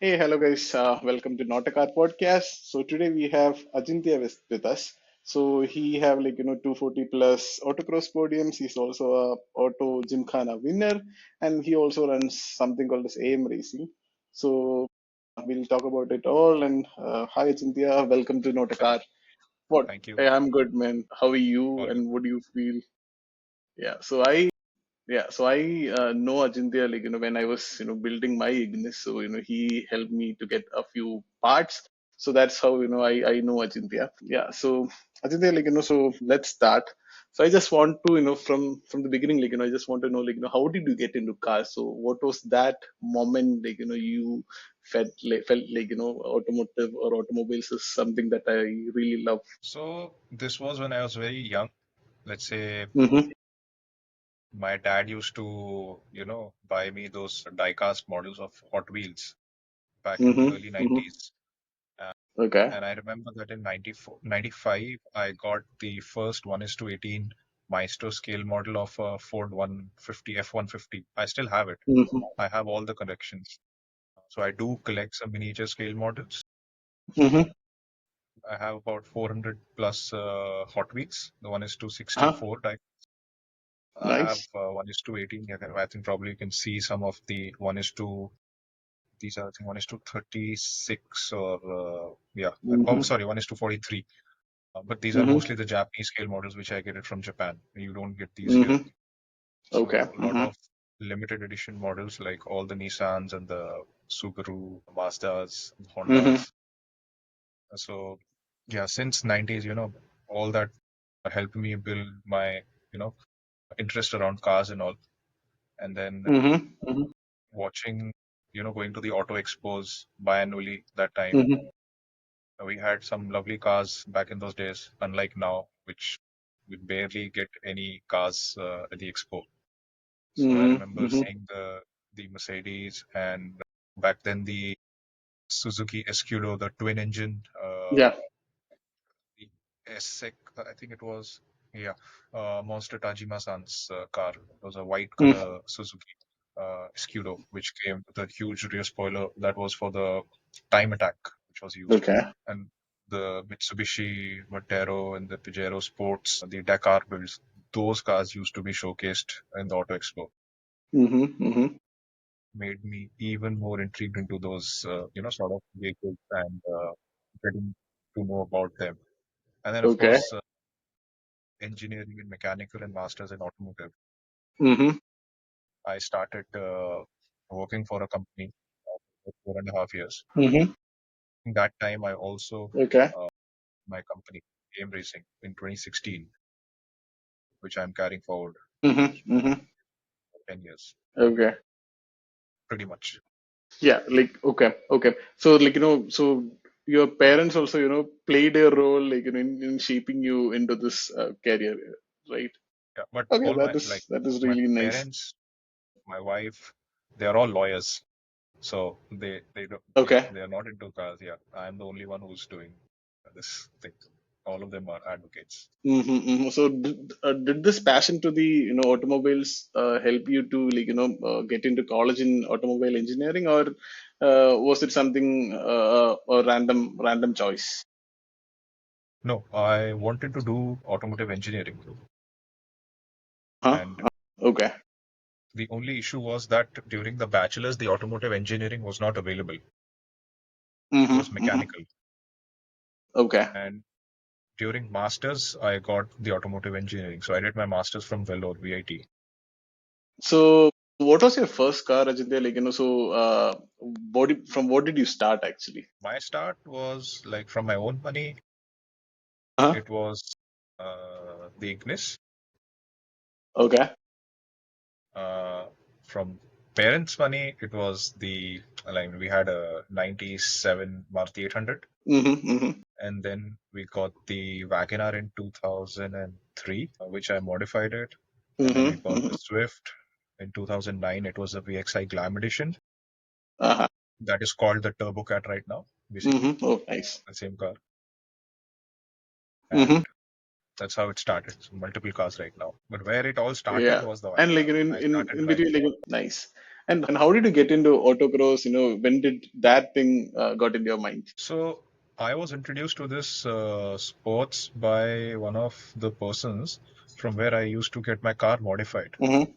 Hey, hello guys. Welcome to Not a Car podcast. So today we have Ajintya with us. So he have 240 plus autocross podiums. He's also a Auto Gymkhana winner, and he also runs something called as AM Racing. So we'll talk about it all. And hi Ajintya, welcome to Not a Thank Car. What? thank you. Hey, I'm good, man. How are you? All good. And what do you feel? Yeah, so I know Ajintya when I was building my Ignis, so he helped me to get a few parts. So that's how I know Ajintya. Yeah, so Ajintya, so let's start. So I just want to from the beginning, I just want to know how did you get into cars? So what was that moment you felt automotive or automobiles is something that I really love. So this was when I was very young. Let's say Mm-hmm. my dad used to, buy me those die-cast models of Hot Wheels back in the Mm-hmm. early Mm-hmm. 90s. Uh, Okay. and I remember that in 94, 95, I got the first 1:18 Maestro scale model of a Ford 150 F-150. I still have it. Mm-hmm. I have all the collections. So I do collect some miniature scale models. Mm-hmm. I have about 400 plus Hot Wheels. The one is to Uh-huh. 64 die. I have Nice. 1:18. Yeah, I think probably you can see some of the 1 is to, these are I think 1:36 or yeah. Oh, Mm-hmm. sorry, 1:43. But these are Mm-hmm. mostly the Japanese scale models which I get it from Japan. You don't get these here. Mm-hmm. Okay. So a lot Mm-hmm. of limited edition models like all the Nissans and the Subaru, Mazdas, Mm-hmm. Hondas. So yeah, since 90s, all that helped me build my, you know, interest around cars and all. And then Mm-hmm. watching, going to the auto expos biannually that time. Mm-hmm. We had some lovely cars back in those days, unlike now, which we barely get any cars at the expo. So I Mm-hmm. remember Mm-hmm. seeing the Mercedes and back then the Suzuki Escudo, the twin engine, Yeah. the SEC, I think it was, yeah, Monster Tajima-san's car. It was a white Mm. color Suzuki Escudo, which came with a huge rear spoiler that was for the time attack, which was used. Okay. And the Mitsubishi Montero and the Pajero Sports, the Dakar builds, those cars used to be showcased in the Auto Expo. Mm-hmm. Mm-hmm. Made me even more intrigued into those, sort of vehicles and getting to know about them. And then, of Okay. course, engineering and mechanical and masters in automotive. Mm-hmm. I started working for a company for 4.5 years. Mm-hmm. In that time, I also Okay. my company Game Racing in 2016, which I'm carrying forward Mm-hmm. Mm-hmm. for 10 years, Okay. pretty much. Yeah. Okay. Okay. So so your parents also played a role in shaping you into this career, right? Yeah, but Okay. all That is my really nice. parents, my wife, they are all lawyers, so they don't, yeah, Okay. they are not into cars. Yeah, I'm the only one who's doing this thing. All of them are advocates. Mm-hmm, mm-hmm. So did this passion to the automobiles help you to get into college in automobile engineering, or was it something a random choice? No, I wanted to do automotive engineering, Huh? and Okay. the only issue was that during the bachelor's, the automotive engineering was not available. It was Mm-hmm, mm-hmm. mechanical. Okay. And during masters, I got the automotive engineering. So I did my masters from Vellore, VIT. So what was your first car, Ajintya? So what did you start actually? My start was like from my own money. Huh? It was the Ignis. Okay. Uh, from parents' money, it was the, like, we had a 97 Maruti 800. Mm-hmm, mm-hmm. And then we got the Wagoner in 2003, which I modified it. And then we Mm-hmm, got the mm-hmm. Swift in 2009. It was a VXI Glam Edition. Uh-huh. That is called the Turbo Cat right now, basically, Mm-hmm. Oh, nice. the same car. Mm-hmm. And that's how it started. So multiple cars right now. But where it all started Yeah. was the And Wagoner. in I in started in driving. between, nice. And how did you get into autocross? When did that thing got in your mind? So I was introduced to this sports by one of the persons from where I used to get my car modified. Mm-hmm.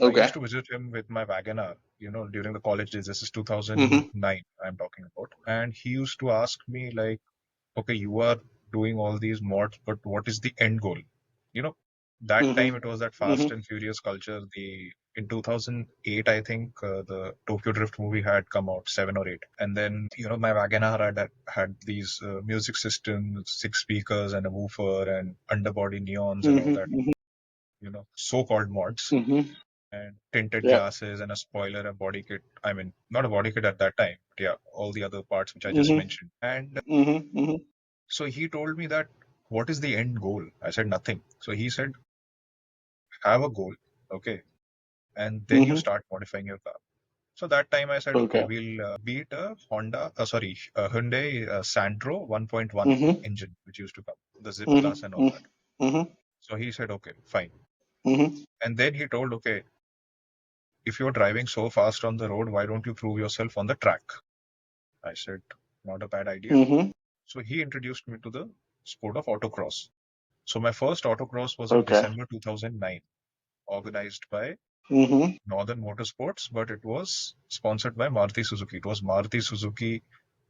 I Okay. used to visit him with my Wagoner, during the college days. This is Mm-hmm. 2009 I'm talking about. And he used to ask me like, okay, you are doing all these mods, but what is the end goal? You know, that time it was that Mm-hmm. Fast Mm-hmm. and Furious culture. The In 2008, I think the Tokyo Drift movie had come out, 7 or 8, and then my Wagoner had these music systems, 6 speakers and a woofer and underbody neons and all that. Mm-hmm. So-called mods Mm-hmm. and tinted Yeah. glasses and a spoiler, a body kit. I mean, not a body kit at that time, but yeah, all the other parts which I just Mm-hmm. mentioned. And Mm-hmm. Mm-hmm. so he told me that, what is the end goal? I said, nothing. So he said, have a goal, okay, and then you Mm-hmm. start modifying your car. So that time I said, okay, Okay. we'll beat a Hyundai Santro 1.1 Mm-hmm. engine, which used to come, the zip glass and all Mm-hmm. that. Mm-hmm. So he said, okay, fine. Mm-hmm. And then he told, okay, if you're driving so fast on the road, why don't you prove yourself on the track? I said, not a bad idea. Mm-hmm. So he introduced me to the sport of autocross. So my first autocross was in Okay. December 2009, organized by Mm-hmm. Northern Motorsports, but it was sponsored by Maruti Suzuki. It was Maruti Suzuki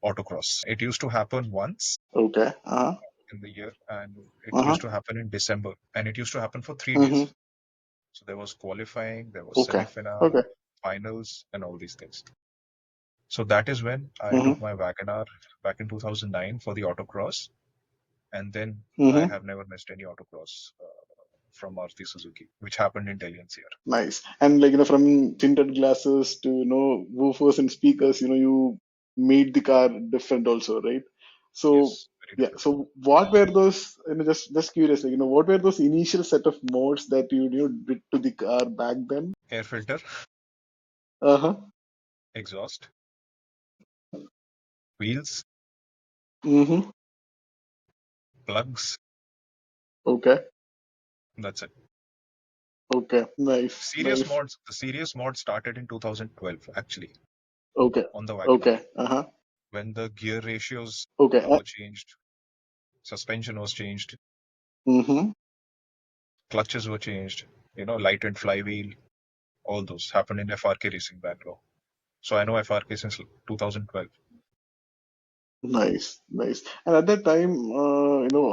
Autocross. It used to happen once Okay. Uh-huh. in the year, and it Uh-huh. used to happen in December, and it used to happen for 3 days. Mm-hmm. So there was qualifying, there was Okay. semi-final, Okay. finals, and all these things. So that is when I took Mm-hmm. my Wagoner back in 2009 for the autocross, and then I Mm-hmm. have never missed any autocross from Maruti Suzuki, which happened in Delhi NCR. Nice. And from tinted glasses to, woofers and speakers, you made the car different also, right? So Yes, very yeah. different. So what were those, just curious, what were those initial set of modes that you did to the car back then? Air filter, Uh-huh. exhaust, wheels, Mm-hmm. plugs. Okay. That's it. Okay. Nice. Nice. The serious mods started in 2012, actually, Okay. on the Wagoner, Okay. Uh-huh. when the gear ratios Okay. were changed, suspension was changed, Mm-hmm. clutches were changed, lightened flywheel, all those happened in FRK racing background. So I know FRK since 2012. Nice, nice. And at that time,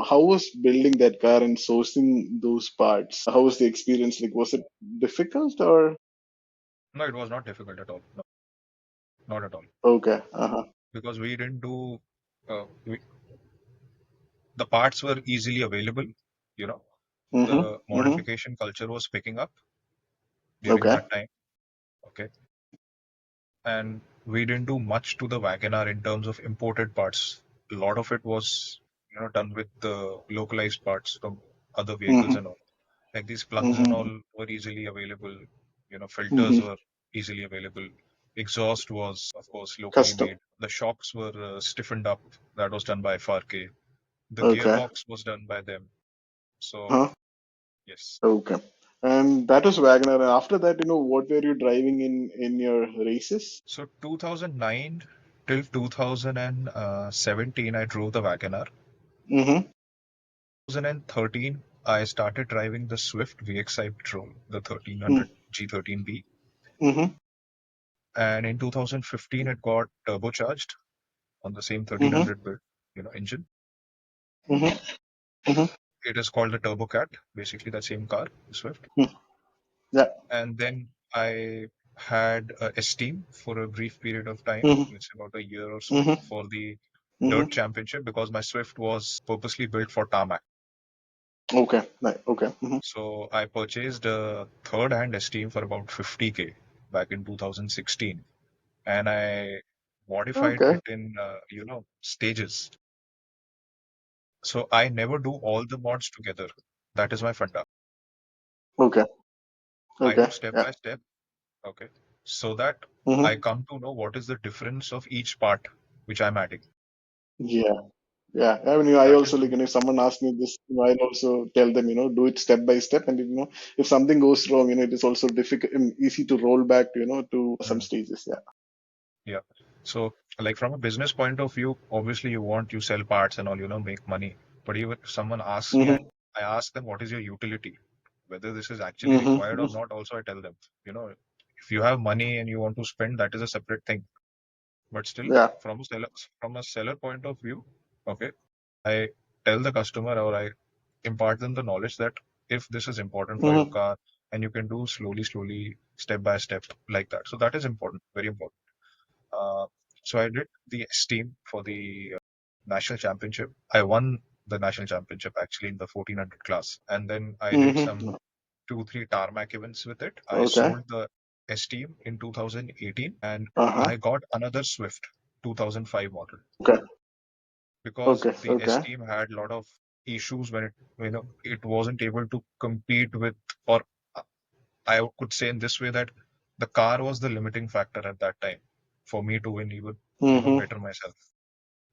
how was building that car and sourcing those parts? How was the experience? Like, was it difficult or? No, it was not difficult at all. No, not at all. Okay. Uh-huh. Because we didn't do, we, the parts were easily available. You know, the Mm-hmm. Mm-hmm. modification culture was picking up during Okay. that time. Okay. And we didn't do much to the Wagoner in terms of imported parts. A lot of it was, done with the localized parts from other vehicles Mm-hmm. and all. Like these plugs and Mm-hmm. all were easily available. Filters Mm-hmm. were easily available. Exhaust was, of course, locally Custom. made. The shocks were stiffened up. That was done by FRK. The Okay. gearbox was done by them. So Huh. yes. Okay. And that was Wagner. And after that, what were you driving in your races? So 2009 till 2017, I drove the Wagoner. Mm-hmm. 2013, I started driving the Swift VXI Patrol, the 1300 G13B. Mm-hmm. And in 2015, it got turbocharged on the same Mm-hmm. 1300 build, engine. Mm-hmm. Mm-hmm. It is called the Turbo Cat, basically that same car, the Swift. Mm-hmm. Yeah. And then I had a Esteem for a brief period of time, Mm-hmm. it's about a year or so, Mm-hmm. for the Mm-hmm. Dirt Championship because my Swift was purposely built for tarmac. Okay. Nice. Okay. Mm-hmm. So I purchased a third-hand Esteem for about 50K back in 2016, and I modified Okay. it in stages. So I never do all the mods together. That is my funda. Okay. I Okay. do step Yeah. by step, okay, so that I Mm-hmm. come to know what is the difference of each part which I'm adding. Yeah. Yeah, I mean, I That is also like, if someone asks me this, I'll also tell them, do it step by step, and if something goes wrong, it is also difficult, easy to roll back, to some mm, stages. Yeah. yeah. So like from a business point of view, obviously you sell parts and all, make money. But even if someone asks me, Mm-hmm. I ask them what is your utility, whether this is actually required or Mm-hmm. not. Also, I tell them, you know, if you have money and you want to spend, that is a separate thing. But still, Yeah. from a seller point of view, okay, I tell the customer or I impart them the knowledge that if this is important for your Mm-hmm. car and you can do slowly, step by step like that. So that is important, very important. Uh, so I did the S-team for the national championship. I won the national championship actually in the 1400 class, and then I did Mm-hmm. some 2, 3 tarmac events with it. I Okay. sold the S-team in 2018, and Uh-huh. I got another Swift 2005 model Okay. because Okay. the Okay. S-team had a lot of issues when it wasn't able to compete with, or I could say in this way that the car was the limiting factor at that time for me to win even Mm-hmm. better myself.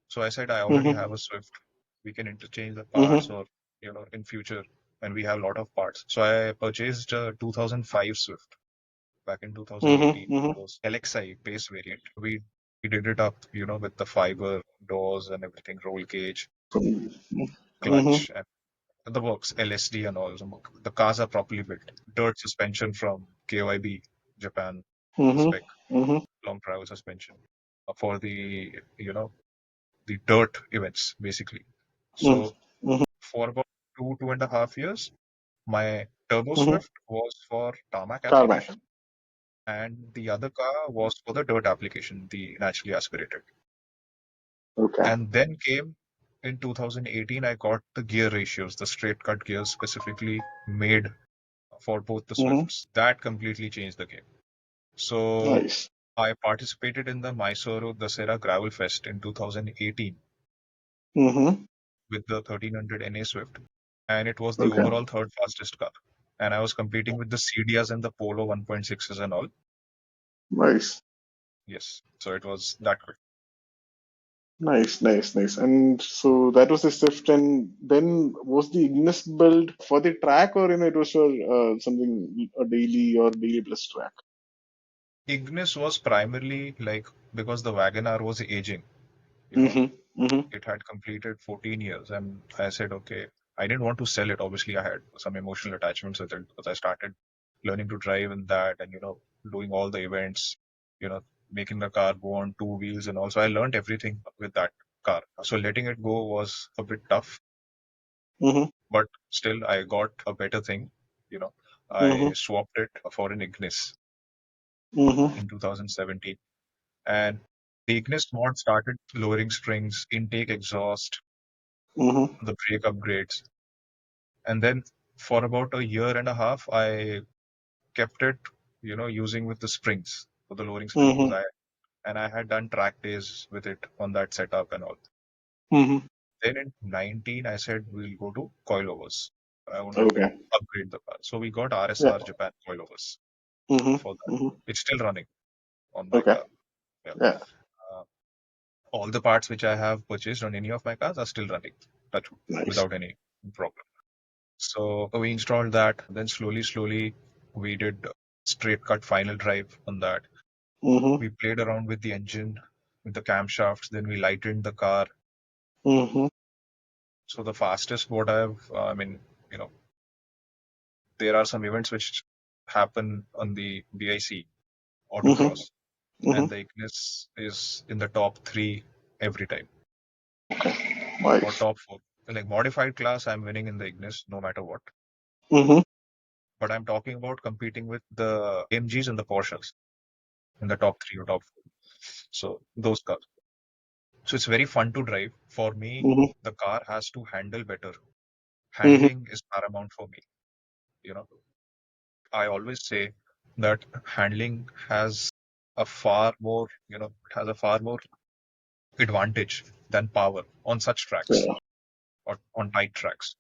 So I said, I already Mm-hmm. have a Swift. We can interchange the parts Mm-hmm. or, in future, and we have a lot of parts. So I purchased a 2005 Swift back in 2018. Mm-hmm. Mm-hmm. It was LXI base variant. We did it up, with the fiber doors and everything, roll cage, Mm-hmm. clutch, and the works, LSD and all. So the cars are properly built. Dirt suspension from KYB Japan Mm-hmm. spec, Mm-hmm. long travel suspension for the dirt events basically. So Mm-hmm. for about 2.5 years, my Turbo Mm-hmm. Swift was for tarmac Carmack. application, and the other car was for the dirt application, the naturally aspirated. Okay. And then came in 2018, I got the gear ratios, the straight cut gears specifically made for both the Mm-hmm. Swifts. That completely changed the game. So Nice. I participated in the Mysuru Dasera Gravel Fest in 2018 Mm-hmm. with the 1300 NA Swift, and it was the Okay. overall third fastest car. And I was competing with the CDs and the Polo 1.6s and all. Nice. Yes, so it was that good. Nice, nice, nice. And so that was the Swift, and then was the Ignis built for the track, or it was for something a daily or daily plus track? Ignis was primarily like because the Wagoner was aging, you know, Mm-hmm. Mm-hmm. it had completed 14 years, and I said, okay, I didn't want to sell it. Obviously, I had some emotional attachments with it because I started learning to drive in that and, doing all the events, you know, making the car go on two wheels and also I learned everything with that car. So letting it go was a bit tough, Mm-hmm. but still I got a better thing, you know. I Mm-hmm. swapped it for an Ignis Mm-hmm. in 2017. And the Ignis mod started lowering springs, intake exhaust, Mm-hmm. the brake upgrades. And then for about a year and a half, I kept it, using with the springs for the lowering springs because Mm-hmm. I had done track days with it on that setup and all. Mm-hmm. Then in 19, I said we'll go to coilovers. I wanted to Okay. upgrade the car. So we got Yeah. RSR Japan coilovers Mm-hmm. for that. Mm-hmm. It's still running on my Okay. car. Yeah. Yeah. Uh, all the parts which I have purchased on any of my cars are still running, touch wood, Nice. without any problem. So we installed that. Then slowly, we did straight cut final drive on that. Mm-hmm. We played around with the engine, with the camshafts. Then we lightened the car. Mm-hmm. So the fastest what I mean, you know, there are some events which happen on the BIC Mm-hmm. Autocross, and Mm-hmm. the Ignis is in the top three every time, or Nice. top four. Like modified class, I'm winning in the Ignis no matter what. Mm-hmm. But I'm talking about competing with the AMGs and the Porsches in the top three or top four. So those cars. So it's very fun to drive. For me, Mm-hmm. the car has to handle better. Mm-hmm. Handling is paramount for me. You know, I always say that handling has a far more advantage than power on such tracks Yeah. or on tight tracks.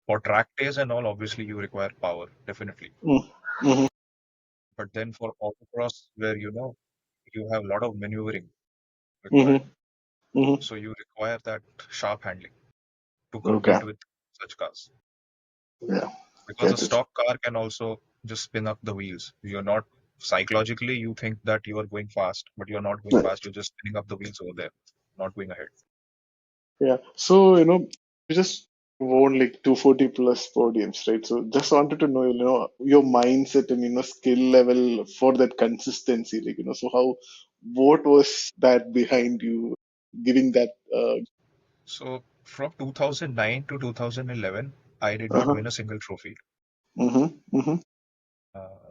For track days and all, obviously you require power, definitely. Mm-hmm. But then for autocross, where you have a lot of maneuvering required, Mm-hmm. Mm-hmm. So you require that sharp handling to Okay. compete with such cars. Yeah. Because a Get it. stock car can also just spin up the wheels. You're not psychologically, you think that you are going fast, but you're not going Yeah. fast. You're just spinning up the wheels over there, not going ahead. Yeah. So, you just won like 240 plus podiums, right? So just wanted to know, your mindset and, skill level for that consistency, like, so what was that behind you giving that, So from 2009 to 2011, I did not uh-huh. win a single trophy. Mm-hmm. Mm-hmm.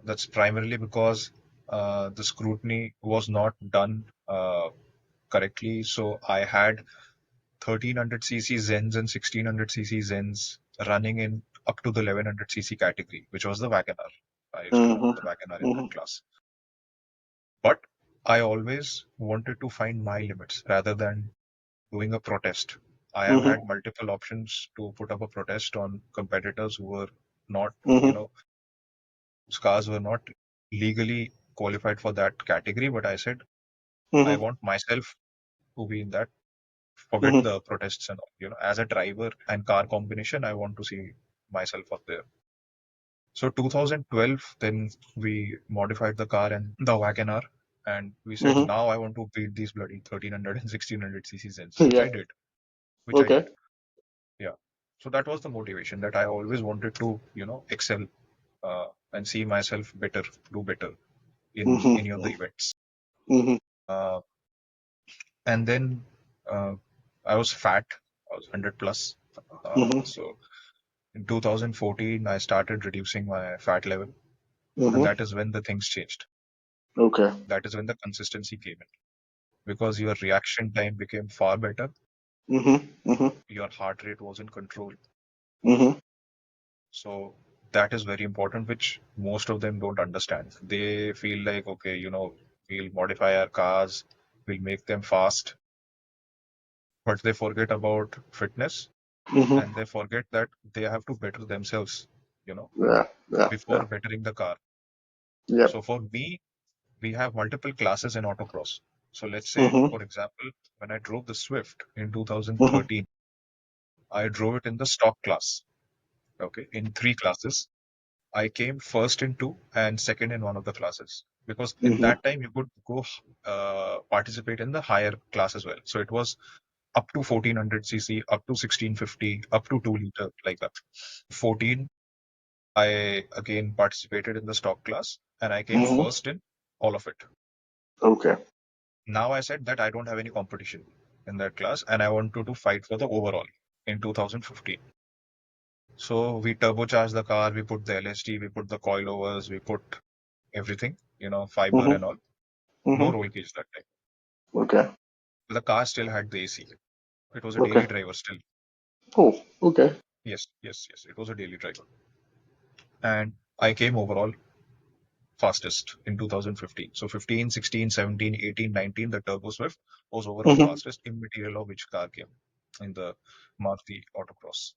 That's primarily because the scrutiny was not done correctly. So I had 1300cc Zens and 1600cc Zens running in up to the 1100cc category, which was the Wagoner. I used to run the Wagoner in Mm-hmm. that class. But I always wanted to find my limits rather than doing a protest. I have Mm-hmm. had multiple options to put up a protest on competitors who were not, you Mm-hmm. know, whose cars were not legally qualified for that category. But I said, I Mm-hmm. want myself to be in that. Forget Mm-hmm. the protests and all. As a driver and car combination, I want to see myself up there. So 2012, then we modified the car and the Wagoner, and we said, Mm-hmm. now I want to beat these bloody 1300 and 1600cc Zens, which Yeah. I did, which I Okay. did. Yeah. So that was the motivation that I always wanted to, excel and see myself better, do better in any of the Mm-hmm. events. Mm-hmm. Uh, and then uh, I was fat. I was 100 plus. Mm-hmm. So in 2014, I started reducing my fat level, and Mm-hmm. that is when the things changed. Okay. That is when the consistency came in because your reaction time became far better. Mm-hmm. Mm-hmm. Your heart rate was in control. Mm-hmm. So that is very important, which most of them don't understand. They feel like, okay, we'll modify our cars, we'll make them fast, but they forget about fitness Mm-hmm. and they forget that they have to better themselves, you know, Yeah. Yeah. before Yeah. bettering the car. So Yep. for me, we have multiple classes in autocross. So let's say, Mm-hmm. for example, when I drove the Swift in Mm-hmm. 2013, I drove it in the stock class, okay, in three classes. I came first in two and second in one of the classes because in Mm-hmm. that time you could go participate in the higher class as well. So it was up to 1400cc, up to 1650, up to 2 liter, like that. 14, I again participated in the stock class and I came Mm-hmm. first in all of it. Okay. Now I said that I don't have any competition in that class and I wanted to fight for the overall in 2015. So we turbocharged the car, we put the LSD, we put the coilovers, we put everything, fiber Mm-hmm. and all. No Mm-hmm. roll cage that time. Okay. But the car still had the AC. It was a daily Okay. driver still. Oh, okay. Yes, yes, yes. It was a daily driver. And I came overall fastest in 2015. So 15, 16, 17, 18, 19, the Turbo Swift was overall Mm-hmm. fastest, immaterial of which car came in the Maruti Autocross,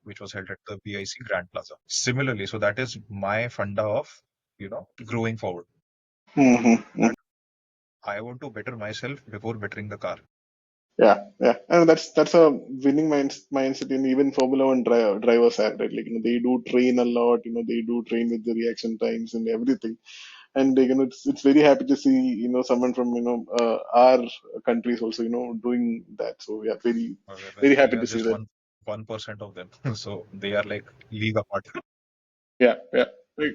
which was held at the BIC Grand Plaza. Similarly, so that is my funda of, growing forward. Mm-hmm. That I want to better myself before bettering the car. Yeah, yeah, and that's a winning mindset in even Formula One drivers have, right? Like, they do train a lot. They do train with the reaction times and everything. And it's very happy to see someone from our countries also doing that. So yeah, very Well, very we happy are to see just that. 1% of them, so they are like league apart. Yeah, yeah. Right.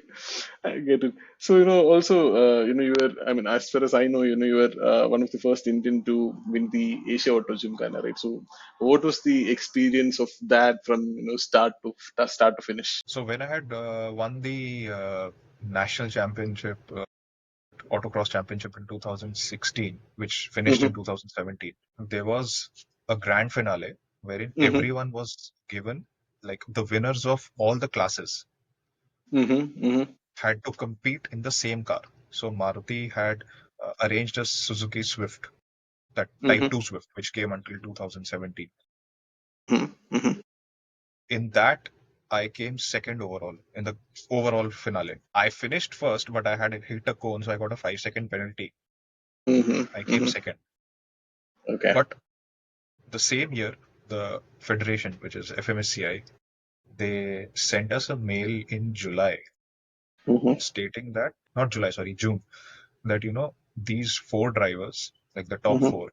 I get it. So, also, you were, I mean, as far as I know, you were one of the first Indian to win the Asia Auto Gymkhana, right? So, what was the experience of that from, start to finish? So when I had won the national championship, autocross championship in 2016, which finished in Mm-hmm. 2017, there was a grand finale wherein Mm-hmm. everyone was given, like the winners of all the classes Mm-hmm. Mm-hmm. had to compete in the same car. So Maruti had arranged a Suzuki Swift, that Type Mm-hmm. 2 Swift, which came until 2017. Mm-hmm. In that, I came second overall in the overall finale. I finished first, but I had hit a cone, so I got a 5-second penalty. Mm-hmm. I came Mm-hmm. second. Okay. But The same year, the federation, which is FMSCI, they sent us a mail in July Mm-hmm. stating that, not July, sorry, June, that these four drivers, like the top Mm-hmm. four,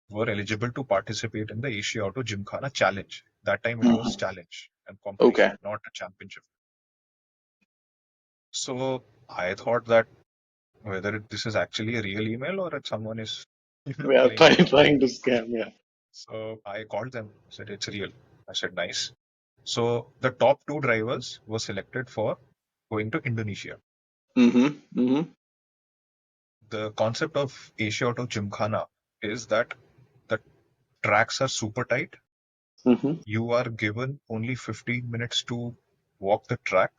were eligible to participate in the Asia Auto Gymkhana challenge. That time it was Mm-hmm. challenge and Okay. competition, not a championship. So I thought that whether this is actually a real email or if someone is We are playing around. trying to scam. Yeah. So I called them, said it's real. I said nice. So the top two drivers were selected for going to Indonesia. Mm-hmm. Mm-hmm. The concept of Asia Auto Gymkhana is that the tracks are super tight. Mm-hmm. You are given only 15 minutes to walk the track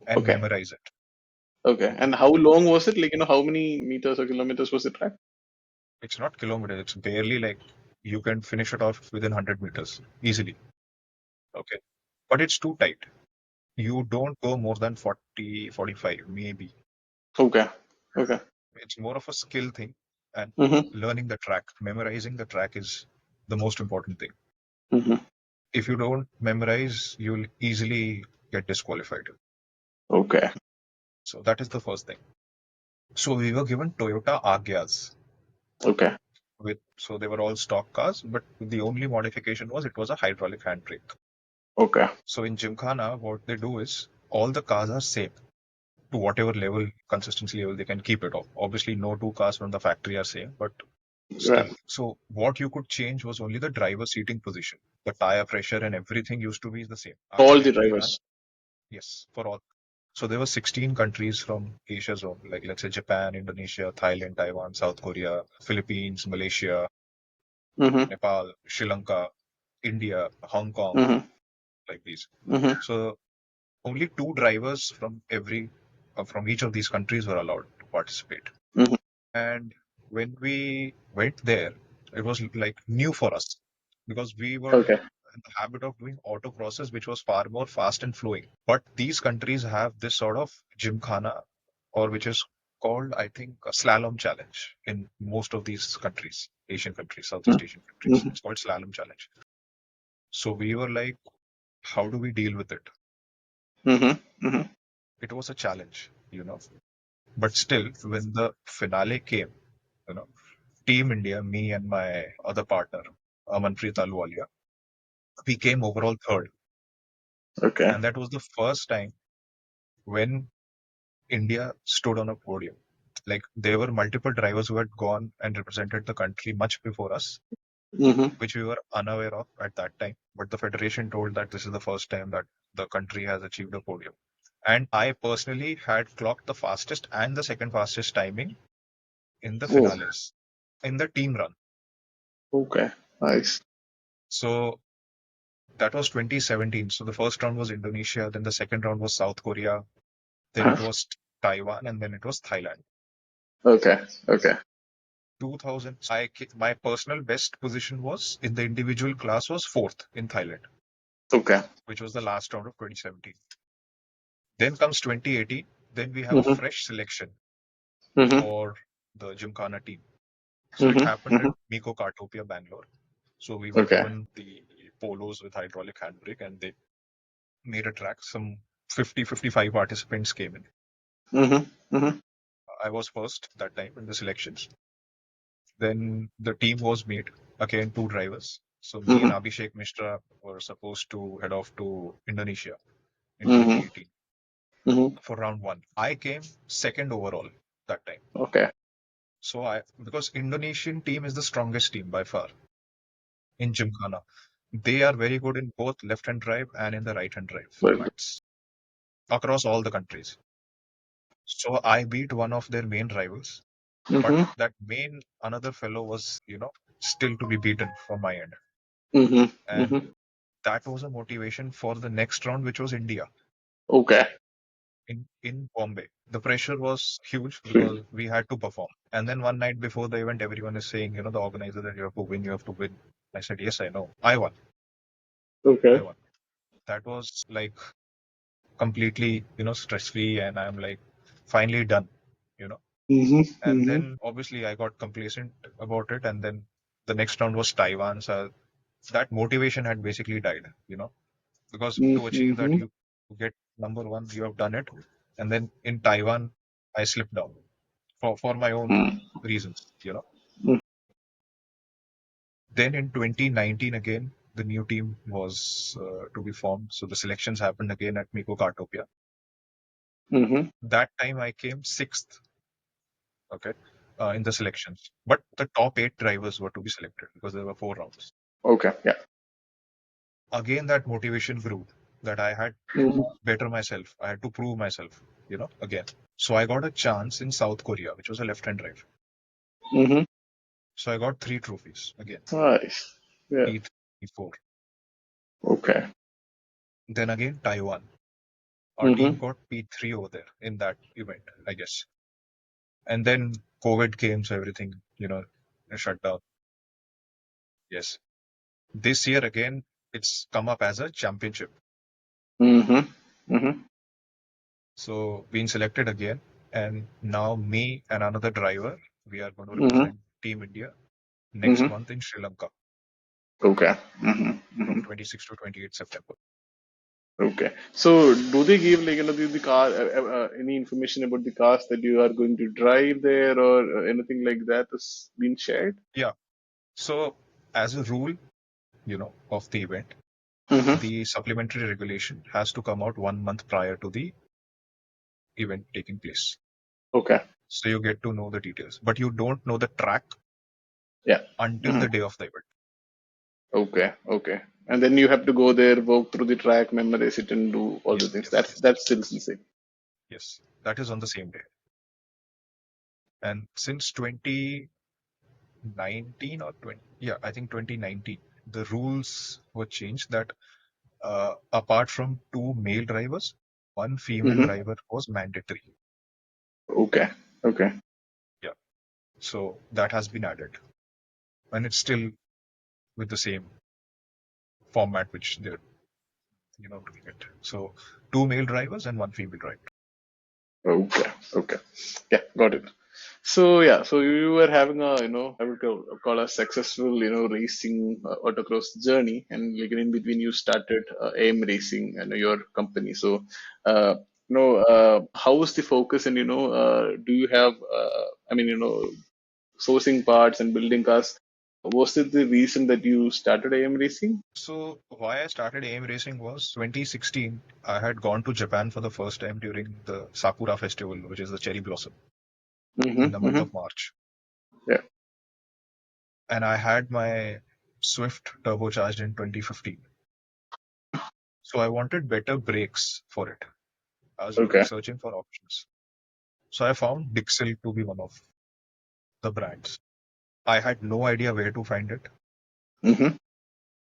and Okay. memorize it. Okay. And how long was it? Like, how many meters or kilometers was the track? It's not kilometers, it's barely like you can finish it off within 100 meters easily. Okay. But it's too tight. You don't go more than 40, 45, maybe. Okay. Okay. It's more of a skill thing, and Mm-hmm. learning the track, memorizing the track is the most important thing. Mm-hmm. If you don't memorize, you'll easily get disqualified. Okay. So that is the first thing. So we were given Toyota Agyas Okay. so they were all stock cars, but the only modification was it was a hydraulic handbrake. Okay. So in Gymkhana, what they do is all the cars are same to whatever level, consistency level they can keep it off. Obviously, no two cars from the factory are same, but Yeah. still. So what you could change was only the driver seating position. The tire pressure and everything used to be the same. All After the every run, drivers. yes, for all. So there were 16 countries from Asia zone, like let's say Japan, Indonesia, Thailand, Taiwan, South Korea, Philippines, Malaysia, Mm-hmm. Nepal, Sri Lanka, India, Hong Kong, Mm-hmm. like these. Mm-hmm. So only two drivers from each of these countries were allowed to participate. Mm-hmm. And when we went there, it was like new for us because we were Okay. in the habit of doing autocrosses, which was far more fast and flowing. But these countries have this sort of gymkhana, or which is called, I think, a slalom challenge in most of these countries, Asian countries, Southeast Asian countries. Mm-hmm. It's called slalom challenge. So we were like, how do we deal with it? Mm-hmm. Mm-hmm. It was a challenge. But still, when the finale came, you know, Team India, me and my other partner, Amanpreet Ahluwalia, we came overall third. Okay. And that was the first time when India stood on a podium. Like there were multiple drivers who had gone and represented the country much before us, Mm-hmm. which we were unaware of at that time. But the federation told that this is the first time that the country has achieved a podium. And I personally had clocked the fastest and the second fastest timing in the Oh. finales, in the team run. Okay. Nice. So that was 2017. So the first round was Indonesia, then the second round was South Korea, then it Uh-huh. was Taiwan, and then it was Thailand. Okay. Okay. 2000, my personal best position was in the individual class was fourth in Thailand, Okay. which was the last round of 2017. Then comes 2018. Then we have a Mm-hmm. fresh selection Mm-hmm. for the Gymkhana team. So it Mm-hmm. happened at Mm-hmm. Miko Kartopia, Bangalore. So we were Okay. given the polos with hydraulic handbrake and they made a track. Some 50, 55 participants came in. Mm-hmm. Mm-hmm. I was first that time in the selections. Then the team was made, again, two drivers. So me and Mm-hmm. Abhishek Mishra were supposed to head off to Indonesia in Mm-hmm. 2018 Mm-hmm. for round one. I came second overall that time. Okay. So because Indonesian team is the strongest team by far in Gymkhana. They are very good in both left-hand drive and in the right-hand drive Very good. formats across all the countries. So I beat one of their main rivals, but Mm-hmm. that main another fellow was, still to be beaten from my end. Mm-hmm. And Mm-hmm. that was a motivation for the next round, which was India Okay. in Bombay. The pressure was huge Sweet. because we had to perform. And then one night before the event, everyone is saying, the organizer, that you have to win, you have to win. I said, yes, I know. I won. I Okay. won. That was like completely, stress free. And I'm like, finally done, you know. Mm-hmm. And Mm-hmm. then obviously I got complacent about it. And then The next round was Taiwan. So that motivation had basically died, because to achieve that, Mm-hmm. you get number one, you have done it. And then in Taiwan, I slipped down for my own reasons. Then in 2019 again, the new team was to be formed. So the selections happened again at Miko Kartopia. Mm-hmm. That time I came sixth, okay, in the selections. But the top eight drivers were to be selected because there were 4 rounds. Okay. Yeah. Again, that motivation grew that I had Mm-hmm. to better myself. I had to prove myself, again. So I got a chance in South Korea, which was a left-hand drive. Mm-hmm. So I got 3 trophies again, Nice. Yeah. P3, P4. Okay. Then again, Taiwan. Our team Mm-hmm. got P3 over there in that event, I guess. And then COVID came, so everything, shut down. Yes. This year again, it's come up as a championship. Mm-hmm. Mm-hmm. So being selected again, and now me and another driver, we are going to Mm-hmm. represent Team India next Mm-hmm. month in Sri Lanka Okay. Mm-hmm. from Mm-hmm. 26 to 28 September. Okay. So, do they give like the car any information about the cars that you are going to drive there or anything like that has been shared? Yeah. So as a rule, of the event, Mm-hmm. the supplementary regulation has to come out 1 month prior to the event taking place. Okay. So you get to know the details, but you don't know the track Yeah. until Mm-hmm. the day of the event. Okay. Okay. And then you have to go there, walk through the track, memorize it, and do all the Yes, things. yes, That's yes, that's still the same. yes. That is on the same day. And since 2019 or 20, yeah, I think 2019, the rules were changed that apart from 2 male drivers, 1 female Mm-hmm. driver was mandatory. Okay. Okay. Yeah. So that has been added. And it's still with the same format which they're, doing it. So 2 male drivers and 1 female driver. Okay. Okay. Yeah. Got it. So yeah, so you were having a I would call a successful racing autocross journey, and like in between you started AIM Racing and your company. So how was the focus, and do you have I mean sourcing parts and building cars? Was it the reason that you started AIM Racing? So why I started AIM Racing was 2016. I had gone to Japan for the first time during the Sakura festival, which is the cherry blossom in the Mm-hmm, month mm-hmm. of March. Yeah. And I had my Swift turbocharged in 2015. So I wanted better brakes for it. I was Okay. searching for options. So I found Dixel to be one of the brands. I had no idea where to find it. Mm-hmm.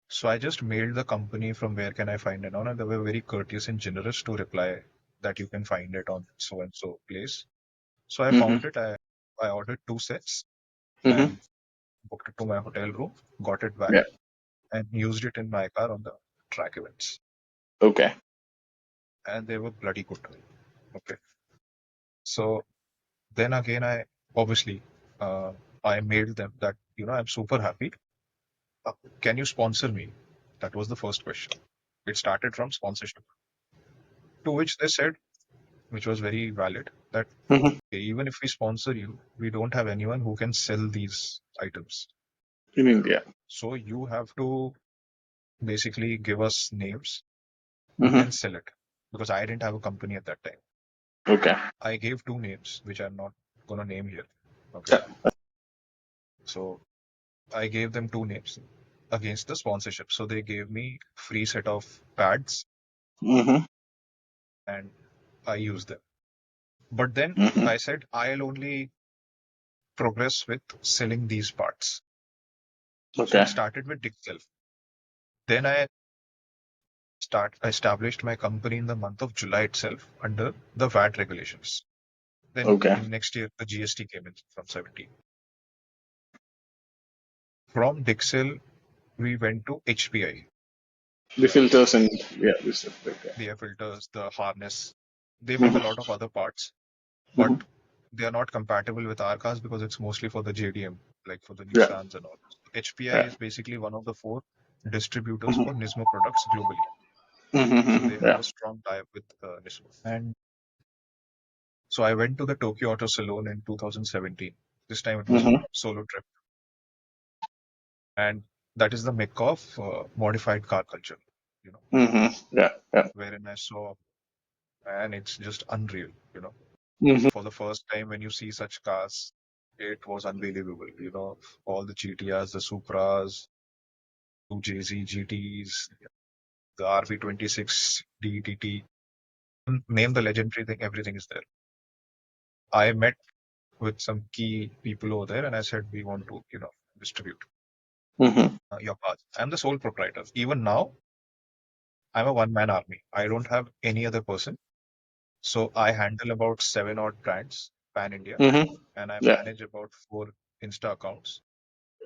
So I just mailed the company from where can I find it on, and they were very courteous and generous to reply that you can find it on so and so place. So I Mm-hmm. found it. I ordered 2 sets Mm-hmm. and booked it to my hotel room, got it back, Yeah. and used it in my car on the track events. Okay. And they were bloody good. Okay. So then again, I obviously I mailed them that I'm super happy. Can you sponsor me? That was the first question. It started from sponsorship, to which they said, which was very valid, that Mm-hmm. okay, even if we sponsor you, we don't have anyone who can sell these items. In India. So you have to basically give us names who Mm-hmm. can sell it, because I didn't have a company at that time. Okay. I gave 2 names, which I'm not going to name here. Okay. Yeah. So I gave them 2 names against the sponsorship. So they gave me free set of pads Mm-hmm. and I used them. But then Mm-hmm. I said I'll only progress with selling these parts. So I Okay. started with Dixel. Then I established my company in the month of July itself under the VAT regulations. Then Okay. in next year the GST came in from 17. From Dixel we went to HPI. The filters and yeah, this stuff. Okay. The air filters, the harness. They make a Mm-hmm. lot of other parts, but Mm-hmm. they are not compatible with our cars because it's mostly for the JDM, like for the Yeah. Nissans and all. HPI Yeah. is basically one of the four distributors for Mm-hmm. Nismo products globally. So they Mm-hmm. have Yeah. a strong tie-up with Nismo. And so I went to the Tokyo Auto Salon in 2017. This time it was a Mm-hmm. solo trip, and that is the mecca of modified car culture. You know, Mm-hmm. Yeah. Yeah. wherein I saw, and it's just unreal. You know, Mm-hmm. for the first time when you see such cars, it was unbelievable. You know, all the GTRs, the Supras, 2JZ GTs, the RB26 DTT, name the legendary thing, everything is there. I met with some key people over there and I said, we want to, distribute Mm-hmm. your cars. I'm the sole proprietor. Even now, I'm a one man army. I don't have any other person. So I handle about seven odd brands pan India Mm-hmm. and I Yeah. manage about four Insta accounts.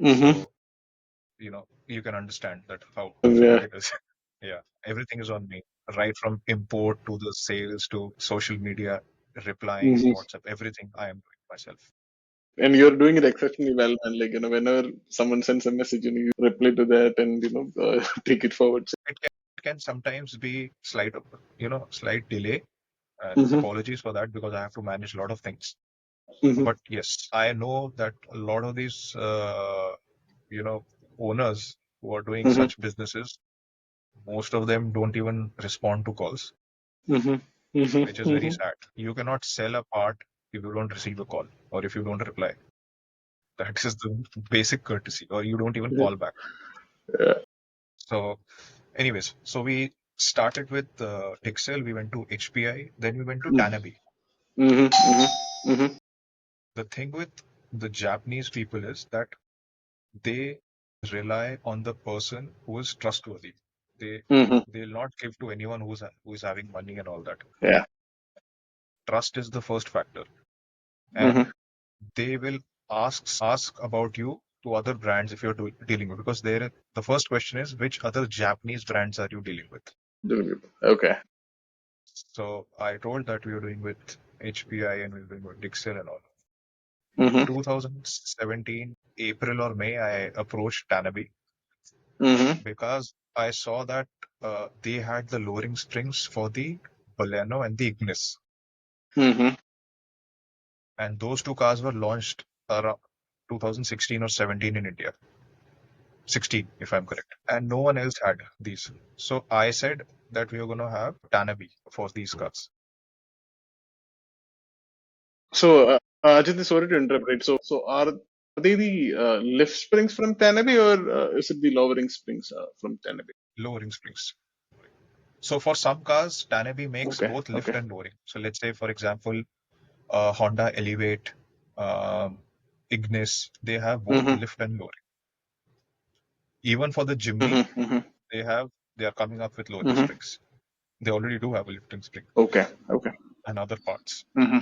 Mm-hmm. So, you can understand that how Yeah. difficult it is. Yeah, everything is on me, right from import to the sales to social media, replying in Mm-hmm. WhatsApp, everything I am doing myself. And you're doing it exceptionally well, man. Like, whenever someone sends a message, you reply to that and, take it forward. It can sometimes be slight delay. Mm-hmm. Apologies for that because I have to manage a lot of things. Mm-hmm. But yes, I know that a lot of these, you know, owners who are doing Mm-hmm. such businesses, most of them don't even respond to calls, Mm-hmm. which is very Mm-hmm. sad. You cannot sell a part if you don't receive a call or if you don't reply. That is the basic courtesy, or you don't even Mm-hmm. call back. Yeah. So, anyways, so we started with Excel, we went to HPI, then we went to Tanabe. Mm-hmm. Mm-hmm. Mm-hmm. The thing with the Japanese people is that they rely on the person who is trustworthy. They Mm-hmm. they'll not give to anyone who is having money and all that. Yeah. Trust is the first factor, and Mm-hmm. they will ask about you to other brands if you're dealing with, because the first question is which other Japanese brands are you dealing with. Okay. So I told that we were doing with HPI and we were doing with Dixel and all. In Mm-hmm. 2017, April or May, I approached Tanabe Mm-hmm. because I saw that they had the lowering springs for the Baleno and the Ignis, Mm-hmm. and those two cars were launched around 2016 or 17 in India. 16, if I'm correct. And no one else had these. So I said that we were going to have Tanabe for these cars. So, Ajit, sorry to interrupt, right? So are they the lift springs from Tanabe, or is it the lowering springs from Tanabe? Lowering springs. So for some cars, Tanabe makes Okay. both lift Okay. and lowering. So let's say, for example, Honda Elevate, um, Ignis, they have both Mm-hmm. lift and lowering. Even for the Jimny, Mm-hmm. Mm-hmm. they are coming up with lowering Mm-hmm. springs. They already do have a lifting spring Okay. Okay. and other parts. Mm-hmm.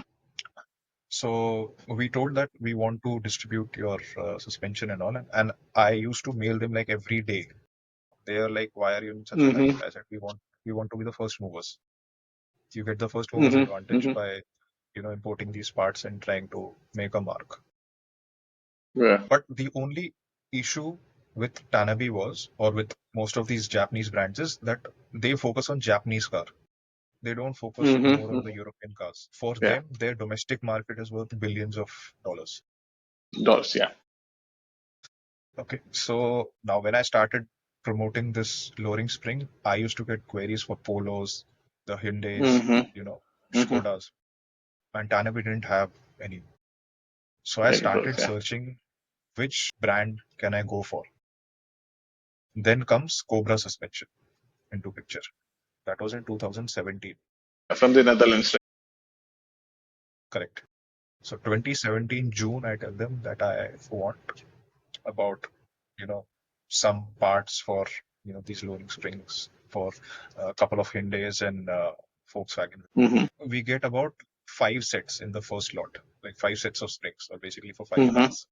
So we told that we want to distribute your suspension and all, and I used to mail them like every day. They are like, "Why are you in such a hurry?" Mm-hmm. I said, "We want to be the first movers. You get the first movers Mm-hmm. advantage Mm-hmm. by importing these parts and trying to make a mark." Yeah. But the only issue with Tanabe was, or with most of these Japanese brands, is that they focus on Japanese car. They don't focus more Mm-hmm. on the European cars. For Yeah. them, their domestic market is worth billions of dollars. Dollars. Yeah. Okay, so now when I started promoting this lowering spring, I used to get queries for Polos, the Hyundais, Mm-hmm. Mm-hmm. Skodas, and Tanabe didn't have any. So I Any those? started Yeah. searching which brand can I go for. Then comes Cobra suspension into picture. That was in 2017, From the Netherlands. Right? correct? So 2017 June, I tell them that I want about you know some parts for these lowering springs for a couple of Hyundais and Volkswagen. Mm-hmm. We get about five sets in the first lot, like five sets of springs, or basically for five Mm-hmm. cars.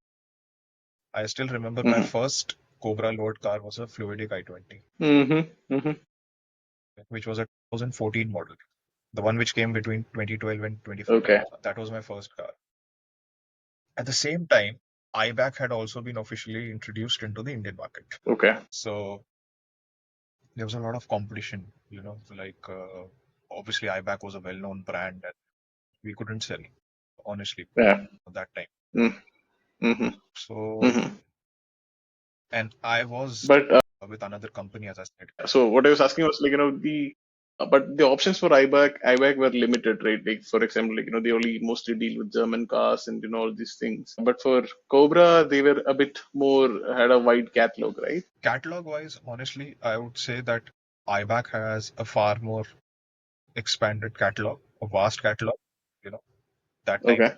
I still remember my Mm-hmm. first Cobra load car was a Fluidic i20, Mm-hmm. Mm-hmm. which was a 2014 model, the one which came between 2012 and 2014. Okay. That was my first car. At the same time, IBAC had also been officially introduced into the Indian market. Okay. So there was a lot of competition, like obviously IBAC was a well-known brand and we couldn't sell, honestly, Yeah. at that time. Mm. Mm-hmm. So, Mm-hmm. and I was But with another company, as I said. so what I was asking was like, the but the options for IBAC were limited, right? Like for example, like they only mostly deal with German cars and all these things. But for Cobra, they were a bit more had a wide catalog, right? Catalog wise, honestly, I would say that IBAC has a far more expanded catalog, a vast catalog, you know, that time. Okay.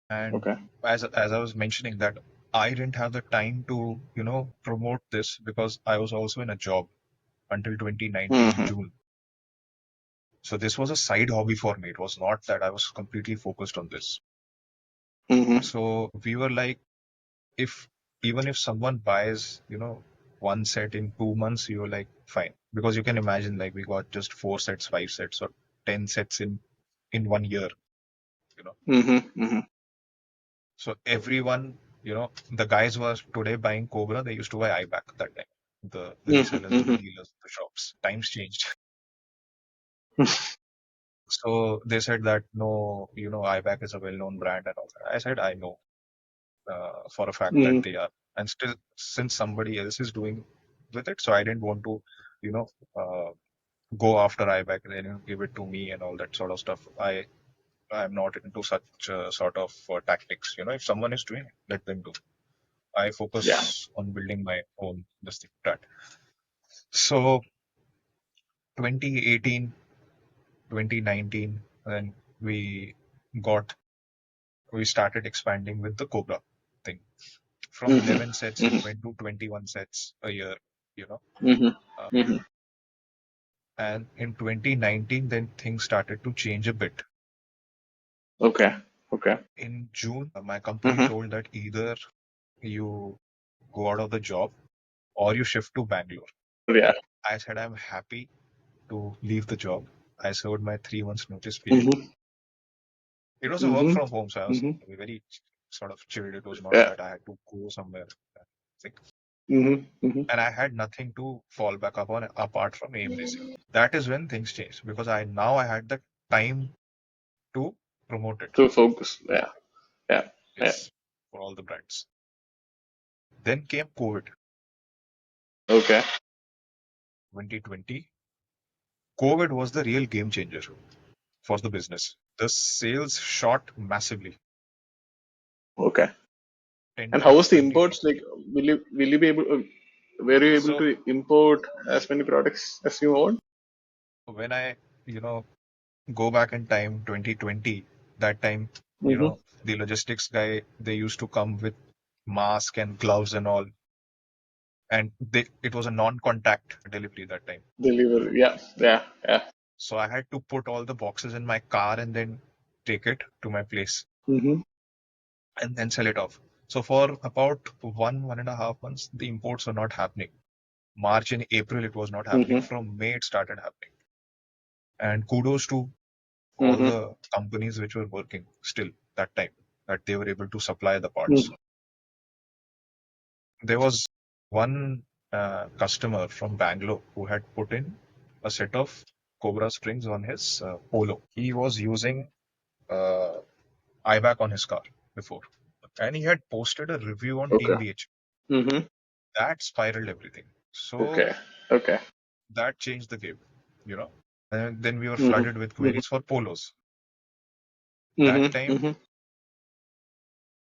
And Okay. as I was mentioning that I didn't have the time to, promote this because I was also in a job until 2019 Mm-hmm. June. So this was a side hobby for me. It was not that I was completely focused on this. Mm-hmm. So we were like, if even if someone buys, one set in 2 months, you're like, fine. Because you can imagine like we got just 4 sets, 5 sets, or 10 sets in 1 year, you know. Mm-hmm. Mm-hmm. So everyone, the guys who are today buying Cobra, they used to buy iBack that time. The resellers or the Mm-hmm. dealers, the shops. Times changed. So they said that no, iBack is a well-known brand and all that. I said I know for a fact that Mm-hmm. they are, and still since somebody else is doing with it, so I didn't want to, you know, uh, go after iBack and then give it to me and all that sort of stuff. I'm not into such sort of tactics. If someone is doing it, let them do. I Yeah. focus on building my own this thing that. So 2018, 2019, then we got we started expanding with the Cobra thing. From Mm-hmm. 11 sets, it Mm-hmm. went to 21 sets a year, you know. Mm-hmm. Uh, Mm-hmm. and in 2019, then things started to change a bit. Okay. Okay. In June, my company Mm-hmm. told that either you go out of the job or you shift to Bangalore. Yeah. I said I'm happy to leave the job. I served my 3 months notice period. Mm-hmm. It was a work Mm-hmm. from home, so I was Mm-hmm. very sort of chilled. It was not Yeah. that I had to go somewhere. Thing. Mm-hmm. Mm-hmm. And I had nothing to fall back upon apart from aim racing. That is when things changed because I had the time to promote it. To focus. Yeah. Yeah. Yeah. Yes, for all the brands. Then came COVID Okay. 2020. COVID was the real game changer for the business. The sales shot massively. Okay. And how Ended was the imports? 2020. Like, will you be able? Were you able So to import as many products as you want? when I, you know, go back in time, 2020, that time, Mm-hmm. the logistics guy, they used to come with mask and gloves and all. And it was a non-contact delivery that time. Delivery. Yeah. Yeah. Yeah. So I had to put all the boxes in my car and then take it to my place Mm-hmm. and then sell it off. So for about 1.5 months, the imports were not happening. March and April, it was not happening. Mm-hmm. From May, it started happening. And kudos to all Mm-hmm. the companies which were working still that time, that they were able to supply the parts. Mm-hmm. There was one customer from Bangalore who had put in a set of Cobra springs on his Polo. He was using uh, IBAC on his car before, and he had posted a review on Okay. Team BH. Mm-hmm. That spiraled everything. So Okay. Okay. that changed the game, you know. And then we were Mm-hmm. flooded with Mm-hmm. queries for polos. That Mm-hmm. time Mm-hmm.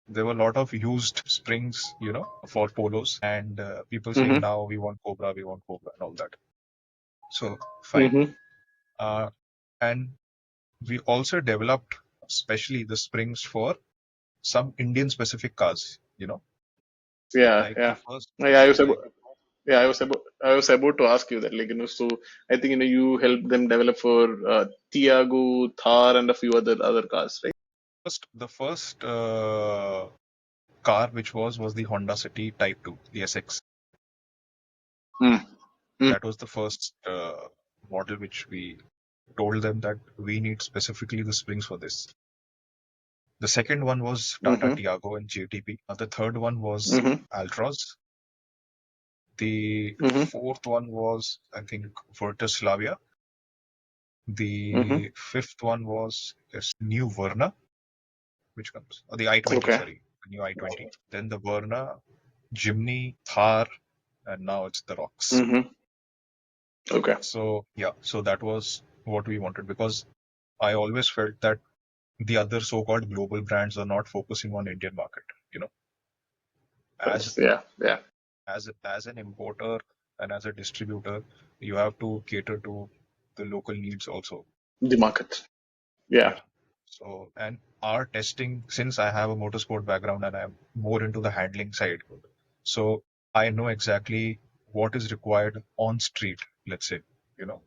there were a lot of used springs, for polos, and people saying Mm-hmm. now we want Cobra, and all that. So fine. Mm-hmm. Uh, and we also developed, especially the springs for some Indian specific cars. Yeah. Like the Yeah. first, Yeah. like I was about to ask you that, like, so I think, you helped them develop for Tiago, Thar, and a few other cars, right? the first car which was the Honda City Type 2, the SX. Mm. Mm. That was the first model which we told them that we need specifically the springs for this. The second one was Tata Mm-hmm. Tiago and JTP. The third one was Mm-hmm. Altroz. The Mm-hmm. fourth one was, I think, Virtus. Mm-hmm. The fifth one was this new Verna, which comes, or the I-20, Okay. sorry, the new I-20. Then the Verna, Jimny, Thar, and now it's the Rocks. Mm-hmm. Okay. So yeah, so that was what we wanted, because I always felt that the other so-called global brands are not focusing on Indian market. You know, as Yeah. Yeah. as an importer and as a distributor, you have to cater to the local needs also. The market. Yeah. Yeah. So, and our testing, since I have a motorsport background and I'm more into the handling side, so I know exactly what is required on street, let's say, you know.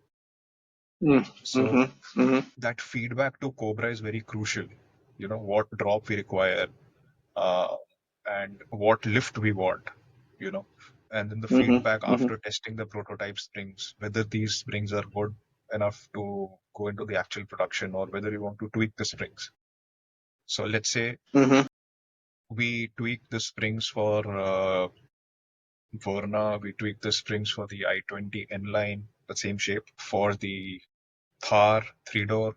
So Mm-hmm. Mm-hmm. that feedback to Cobra is very crucial. You know, what drop we require, uh, and what lift we want, you know, and then the Mm-hmm. feedback Mm-hmm. after testing the prototype springs, whether these springs are good enough to go into the actual production or whether you want to tweak the springs. So let's say Mm-hmm. we tweak the springs for Verna, we tweak the springs for the I-20 N line, the same shape, for the Thar 3-door,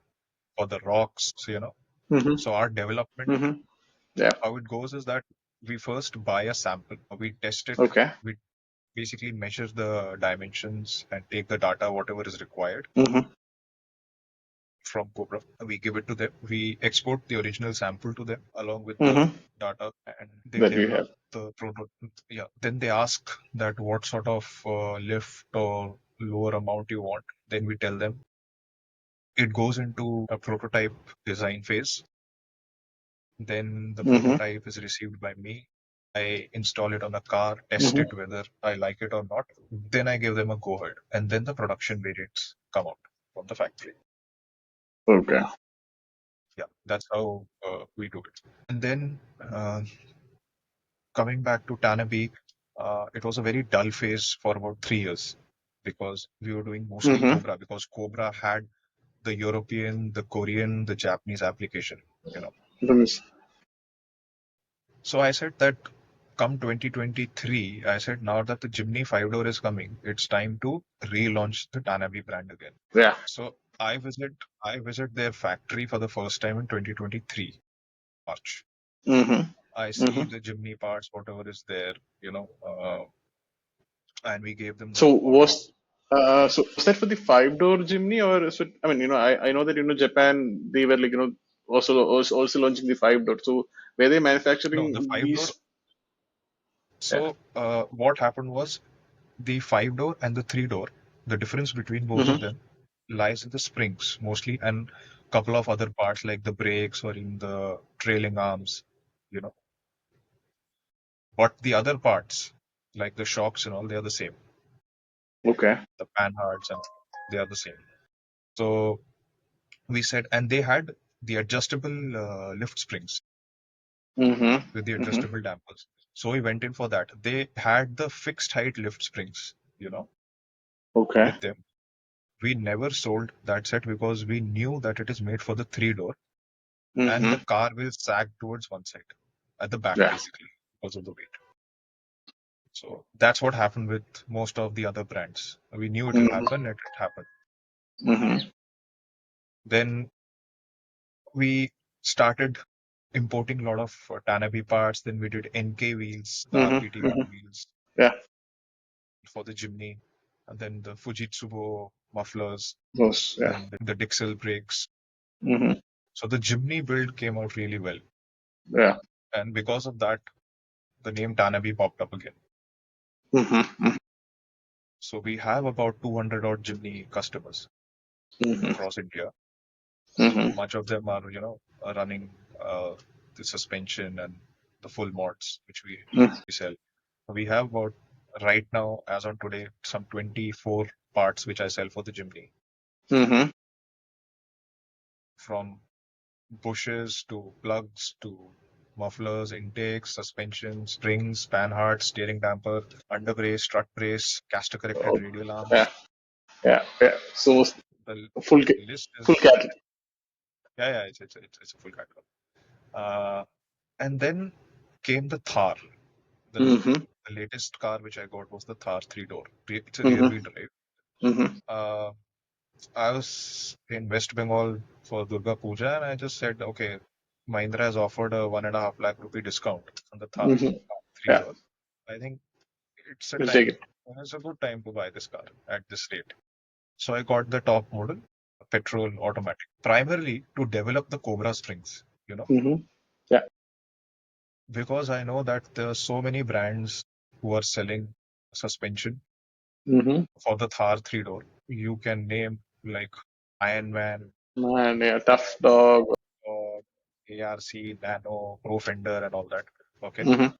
for the Rocks, so, you know. Mm-hmm. So our development, Mm-hmm. Yeah. how it goes is that we first buy a sample, we test it, Okay. we basically measure the dimensions and take the data, whatever is required Mm-hmm. from Cobra. We give it to them. We export the original sample to them along with the Mm-hmm. data, and they That we develop have. the prototype. Yeah. Then they ask that what sort of lift or lower amount you want. Then we tell them. It goes into a prototype design phase. Then the Mm-hmm. prototype is received by me. I install it on a car, test Mm-hmm. it whether I like it or not. Then I give them a go ahead, and then the production variants come out from the factory. Okay. Yeah, that's how we do it. And then coming back to Tanabe, it was a very dull phase for about 3 years because we were doing mostly Mm-hmm. Cobra, because Cobra had the European, the Korean, the Japanese application, you know. So I said that come 2023, I said now that the Jimny 5-door is coming, it's time to relaunch the Tanabe brand again. Yeah. So I visit their factory for the first time in 2023 March. Mm-hmm. I see Mm-hmm. the Jimny parts, whatever is there, you know, and we gave them the So go to. was that for the 5-door Jimny, or so? I mean, I know that Japan, they were like also launching the 5-door. So were they No, the manufacturing 5-door. these? Yeah. So what happened was the 5-door and the 3-door. The difference between both of Mm-hmm. them lies in the springs mostly, and couple of other parts like the brakes or in the trailing arms, you know. But the other parts, like the shocks and all, they are the same. Okay. The panhards and they are the same. So we said, and they had the adjustable lift springs Mm-hmm. with the Mm-hmm. adjustable dampers. So we went in for that. They had the fixed height lift springs, you know, Okay. with them. We never sold that set because we knew that it is made for the 3-door and Mm-hmm. the car will sag towards one side at the back, Yeah. basically, because of the weight. So that's what happened with most of the other brands. We knew it will Mm-hmm. happen, it happened. Mm-hmm. Then we started importing a lot of Tanabe parts. Then we did NK wheels, the Mm-hmm. RPT1 Mm-hmm. wheels Yeah. for the Jimny, and then the Fujitsubo mufflers, Those. Yeah. then the Dixel brakes. Mm-hmm. So the Jimny build came out really well. Yeah. And because of that, the name Tanabe popped up again. Mm-hmm. So we have about 200 odd Jimny customers Mm-hmm. across India. So Mm-hmm. much of them are, running the suspension and the full mods, which we sell. We have about, right now, as on today, some 24 parts which I sell for the Jimny, Mm-hmm. from bushes to plugs to mufflers, intakes, suspension, springs, panhards, steering damper, underbrace, strut brace, caster corrected Oh, radial yeah. arms. Yeah. Yeah. So The full list full is, catalog. yeah, it's a full catalog. Uh, and then came the Thar. Mm-hmm. The latest car which I got was the Thar three door. It's a rear Mm-hmm. wheel drive. Mm-hmm. Uh, I was in West Bengal for Durga Puja, and I just said, okay, Mahindra has offered a 1.5 lakh rupee discount on the Thar Mm-hmm. three Yeah, door. I think it's a we'll take time, it. it's a good time to buy this car at this rate. So I got the top model, petrol automatic, primarily to develop the Cobra springs, Mm-hmm. Yeah. because I know that there are so many brands who are selling suspension Mm-hmm. for the Thar three door. You can name like Iron Man Man, yeah, tough dog. or ARC, Nano, Pro Fender, and all that. Okay. Mm-hmm.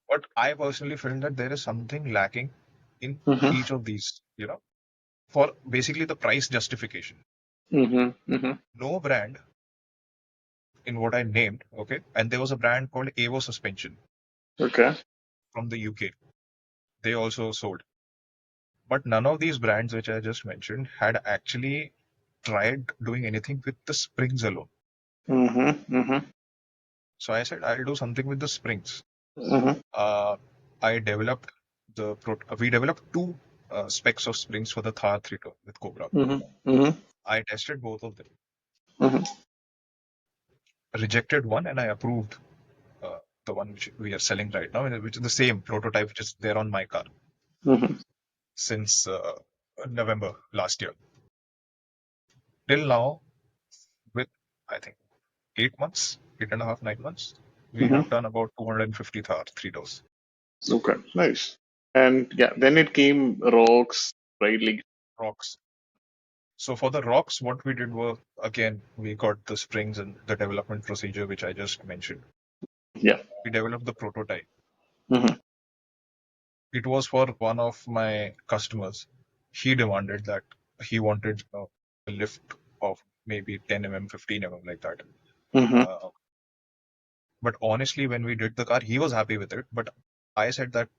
But I personally feel that there is something lacking in Mm-hmm. each of these, for basically the price justification. Mm-hmm. Mm-hmm. No brand in what I named, okay, and there was a brand called Evo Suspension Okay. from the UK. They also sold. But none of these brands which I just mentioned had actually tried doing anything with the springs alone. Mm-hmm. Mm-hmm. So I said, I'll do something with the springs. Mm-hmm. Uh, I developed we developed two specs of springs for the Thar 3 with Cobra. Mm-hmm. Mm-hmm. I tested both of them, Mm-hmm. rejected one, and I approved the one which we are selling right now, which is the same prototype which is there on my car Mm-hmm. since November last year. Till now, with I think 8 months, 8.5, 9 months, we Mm-hmm. have done about 250 Thar 3 doors. Okay. Nice. And yeah, then it came rocks, right? Like, Rocks. So for the rocks, what we did was, again, we got the springs and the development procedure which I just mentioned. yeah. We developed the prototype. Mm-hmm. It was for one of my customers. He demanded that he wanted a lift of maybe 10 mm, 15 mm, like that. Mm-hmm. Uh, but honestly, when we did the car, he was happy with it. But I said that,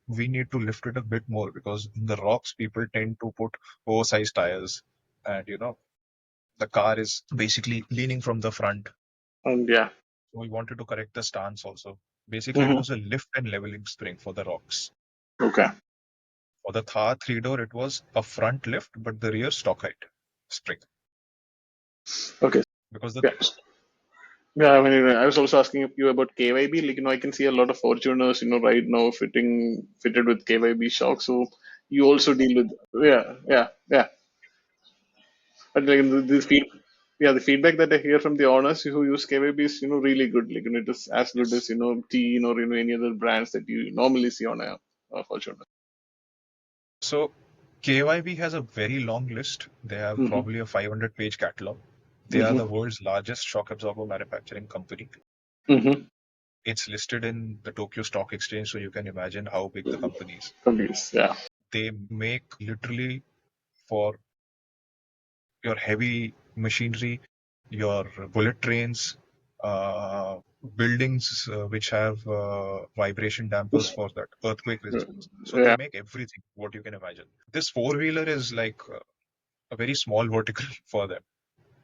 we need to lift it a bit more because in the rocks, people tend to put oversized tires. And, the car is basically leaning from the front. And yeah. So we wanted to correct the stance also. Basically, it Mm-hmm. was a lift and leveling spring for the rocks. Okay. For the Thar three door, it was a front lift, but the rear stock height spring. Okay. Because the Yeah. Yeah, I mean, I was also asking you about KYB. Like, I can see a lot of Fortuners, right now fitted with KYB shocks. So you also deal with, yeah, yeah, yeah. But like the feedback that I hear from the owners who use KYB is, really good. Like, it is as good as, Teen or, any other brands that you normally see on a Fortuner. So KYB has a very long list. They have Mm-hmm. probably a 500-page catalog. They are the Mm-hmm. world's largest shock absorber manufacturing company. Mm-hmm. It's listed in the Tokyo Stock Exchange, so you can imagine how big the company is. Companies, yeah. They make literally for your heavy machinery, your bullet trains, uh, buildings which have vibration dampers for that earthquake resistance. So they Yeah. make everything what you can imagine. This four wheeler is like a very small vertical for them,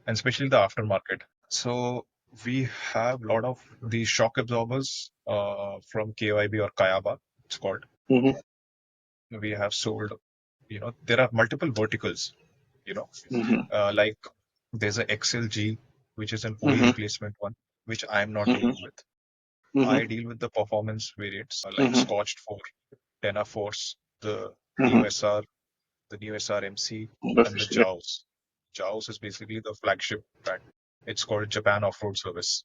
and especially the aftermarket. So we have a lot of these shock absorbers from KYB or Kayaba, it's called. Mm-hmm. We have sold, there are multiple verticals, you know, Mm-hmm. like there's a XLG, which is an OE Mm-hmm. replacement one, which I'm not Mm-hmm. dealing with. I Mm-hmm. deal with the performance variants like Mm-hmm. Scotched 4, Tena Force, the new Mm-hmm. SR, the new SR MC, and the Yeah. JAWS. JAWS is basically the flagship brand. It's called Japan Off-Road Service.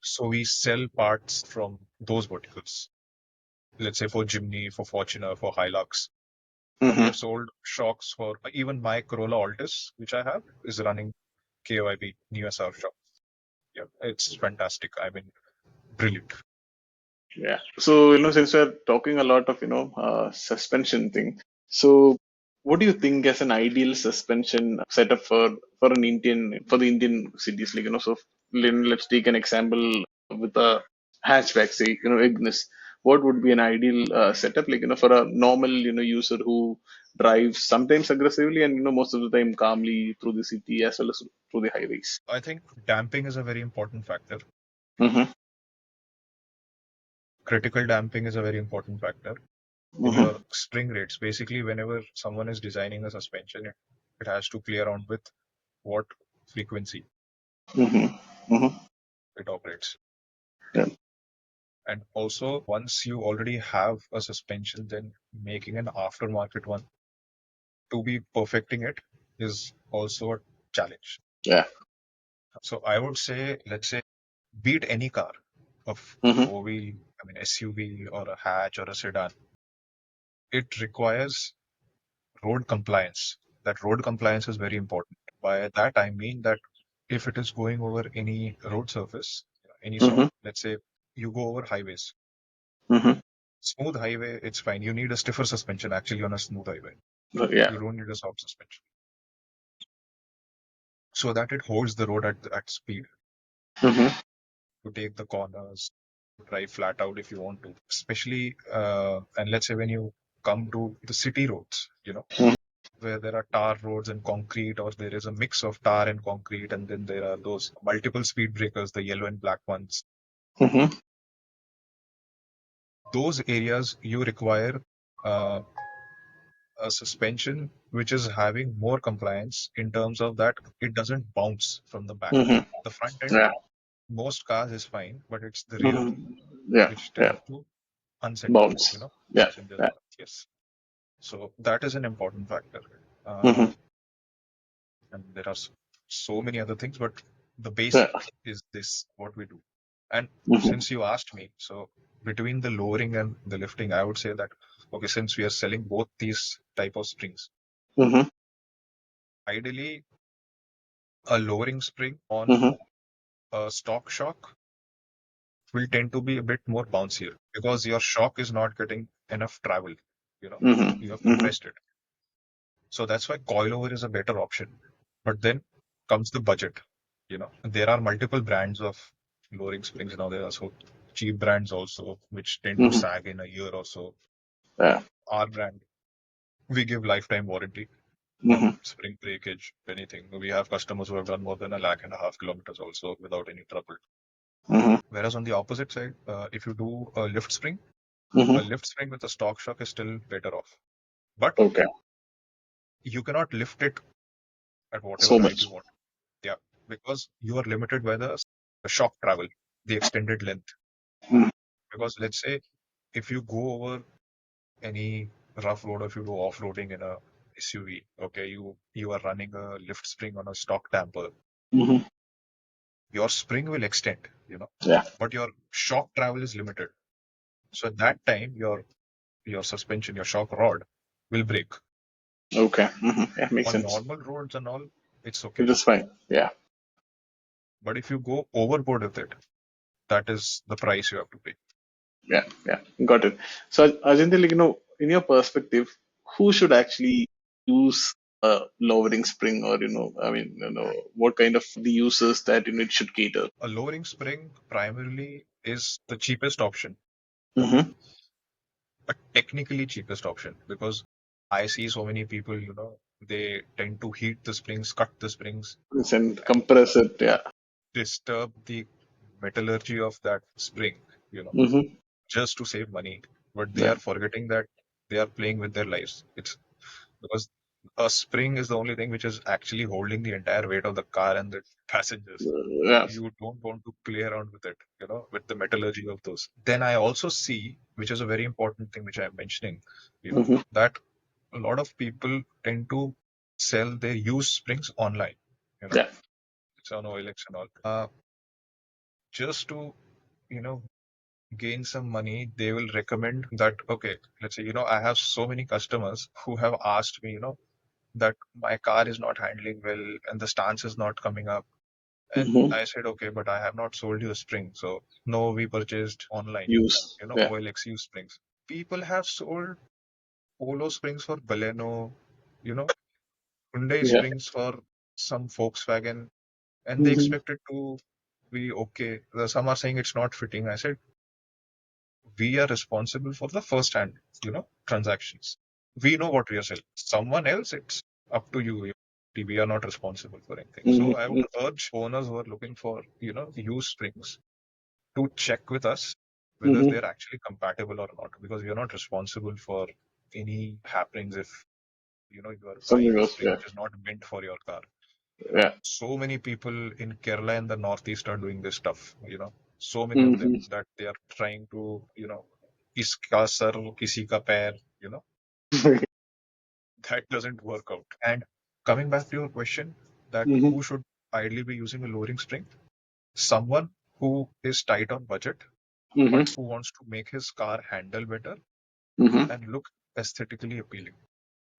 So we sell parts from those verticals. Let's say for Jimny, for Fortuner, for Hilux. We Mm-hmm. have sold shocks for even my Corolla Altis, which I have, is running KYB new SR shock. Yeah, it's fantastic. I mean, brilliant. Yeah. So, since we're talking a lot of, suspension thing, so what do you think as an ideal suspension setup for the Indian cities? Like, so let's take an example with a hatchback, say, Ignis. What would be an ideal setup, like, for a normal, user who drives sometimes aggressively and, most of the time calmly through the city as well as through the highways? I think damping is a very important factor. Mm-hmm. Critical damping is a very important factor in Mm-hmm. your spring rates. Basically, whenever someone is designing a suspension, it has to play around with what frequency Mm-hmm. Mm-hmm. it operates. Yeah. And also, once you already have a suspension, then making an aftermarket one to be perfecting it is also a challenge. Yeah. So I would say, let's say, beat any car of Mm-hmm. four wheel, I mean SUV or a hatch or a sedan. It requires road compliance. That road compliance is very important. By that I mean that if it is going over any road surface, any sort, Mm-hmm. let's say you go over highways, Mm-hmm. smooth highway, it's fine. You need a stiffer suspension actually on a smooth highway. Yeah. You don't need a soft suspension so that it holds the road at speed Mm-hmm. to take the corners, drive flat out if you want to. Especially, and let's say when you come to the city roads, where there are tar roads and concrete, or there is a mix of tar and concrete, and then there are those multiple speed breakers, the yellow and black ones. Mm-hmm. Those areas you require uh, a suspension which is having more compliance in terms of that it doesn't bounce from the back. Mm-hmm. The front end, Yeah. most cars is fine, but it's the rear Mm-hmm. Yeah. which Yeah. tends to unsettle, Bounce. Yeah. passenger. Yeah. Yes. So that is an important factor. Mm-hmm. And there are so many other things, but the Yeah. basic is this what we do. And Mm-hmm. since you asked me, so between the lowering and the lifting, I would say that okay, since we are selling both these type of springs, Mm-hmm. ideally a lowering spring on Mm-hmm. a stock shock will tend to be a bit more bouncier because your shock is not getting enough travel. You have Mm-hmm. Mm-hmm. compressed it. So that's why coilover is a better option. But then comes the budget. There are multiple brands of lowering springs now. There are so cheap brands also, which tend to Mm-hmm. sag in a year or so. Yeah. Our brand, we give lifetime warranty Mm-hmm. on spring breakage, anything. We have customers who have done more than 1.5 lakh kilometers also without any trouble. Mm-hmm. Whereas on the opposite side, if you do a Mm-hmm. lift spring with a stock shock is still better off. But Okay. you cannot lift it at whatever So height much. you want. Yeah, because you are limited by the shock travel, the extended length. Mm-hmm. Because let's say if you go over any rough road, or if you go off-roading in a SUV, okay, you are running a lift spring on a stock damper, Mm-hmm. your spring will extend, Yeah. but your shock travel is limited. So at that time, your suspension, your shock rod will break. Okay. Mm-hmm. Yeah. Makes On sense. normal roads and all, it's okay. It is fine. Yeah. But if you go overboard with it, that is the price you have to pay. Yeah. Yeah. Got it. So, Ajintya, in your perspective, who should actually use a lowering spring, or I mean, what kind of the users that it should cater? A lowering spring primarily is the cheapest option, Mm-hmm. a technically cheapest option, because I see so many people, they tend to heat the springs, cut the springs, And and compress it. Yeah. disturb the metallurgy of that spring, you know, Mm-hmm. just to save money. But they Yeah. are forgetting that they are playing with their lives. It's because a spring is the only thing which is actually holding the entire weight of the car and the passengers. Yeah. You don't want to play around with it, with the metallurgy of those. Then I also see, which is a very important thing which I'm mentioning, Mm-hmm. that a lot of people tend to sell their used springs online. You know, Yeah. it's on OLX and all. Just to you know gain some money, they will recommend that. Okay, let's say I have so many customers who have asked me, that my car is not handling well and the stance is not coming up. And Mm-hmm. I said, okay, but I have not sold you a spring. So, no, we purchased online, Use. Yeah. OLX used springs. People have sold Polo springs for Baleno, you know, Hyundai Yeah. springs for some Volkswagen, and they Mm-hmm. expect it to be okay. Some are saying it's not fitting. I said, we are responsible for the first hand, transactions. We know what we are selling. Someone else, it's up to you. We are not responsible for anything. So I would Mm-hmm. urge owners who are looking for, used springs, to check with us whether Mm-hmm. they're actually compatible or not, because we are not responsible for any happenings if you are buying Something a else. spring Yeah. which is not meant for your car. Yeah. So many people in Kerala and the Northeast are doing this stuff. So many of them Mm-hmm. that they are trying to, iska sar, kisi ka pair, you know, that doesn't work out. And coming back to your question, that Mm-hmm. who should ideally be using a lowering spring? Someone who is tight on budget, but Mm-hmm. who wants to make his car handle better Mm-hmm. and look aesthetically appealing.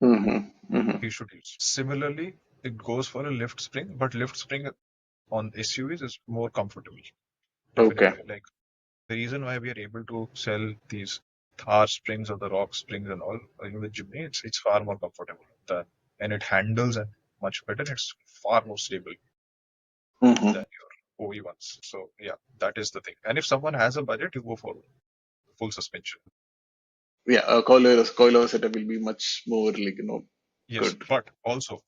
Mm-hmm. Mm-hmm. He should use. Similarly, it goes for a lift spring, but lift spring on SUVs is more comfortable. Okay. Definitely. Like the reason why we are able to sell these Thar springs or the Rock springs and all, with Jimny, it's far more comfortable. And it handles and much better. It's far more stable Mm-hmm. than your OE ones. So yeah, that is the thing. And if someone has a budget, you go for full suspension. Yeah, a coilover setup will be much more like Yes, good. but also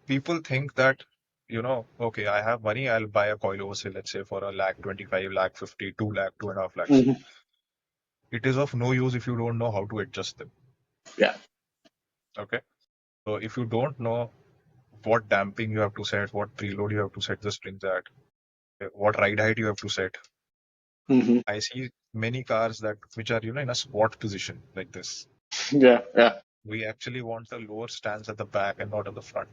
people think that okay, I have money, I'll buy a coilover, say let's say for a lakh 25, lakh 50, 2 lakh, 2.5 lakhs. Mm-hmm. It is of no use if you don't know how to adjust them. Yeah. Okay. So if you don't know what damping you have to set, what preload you have to set the springs at, what ride height you have to set. Mm-hmm. I see many cars that which are in a squat position like this. Yeah. Yeah. We actually want the lower stance at the back and not at the front.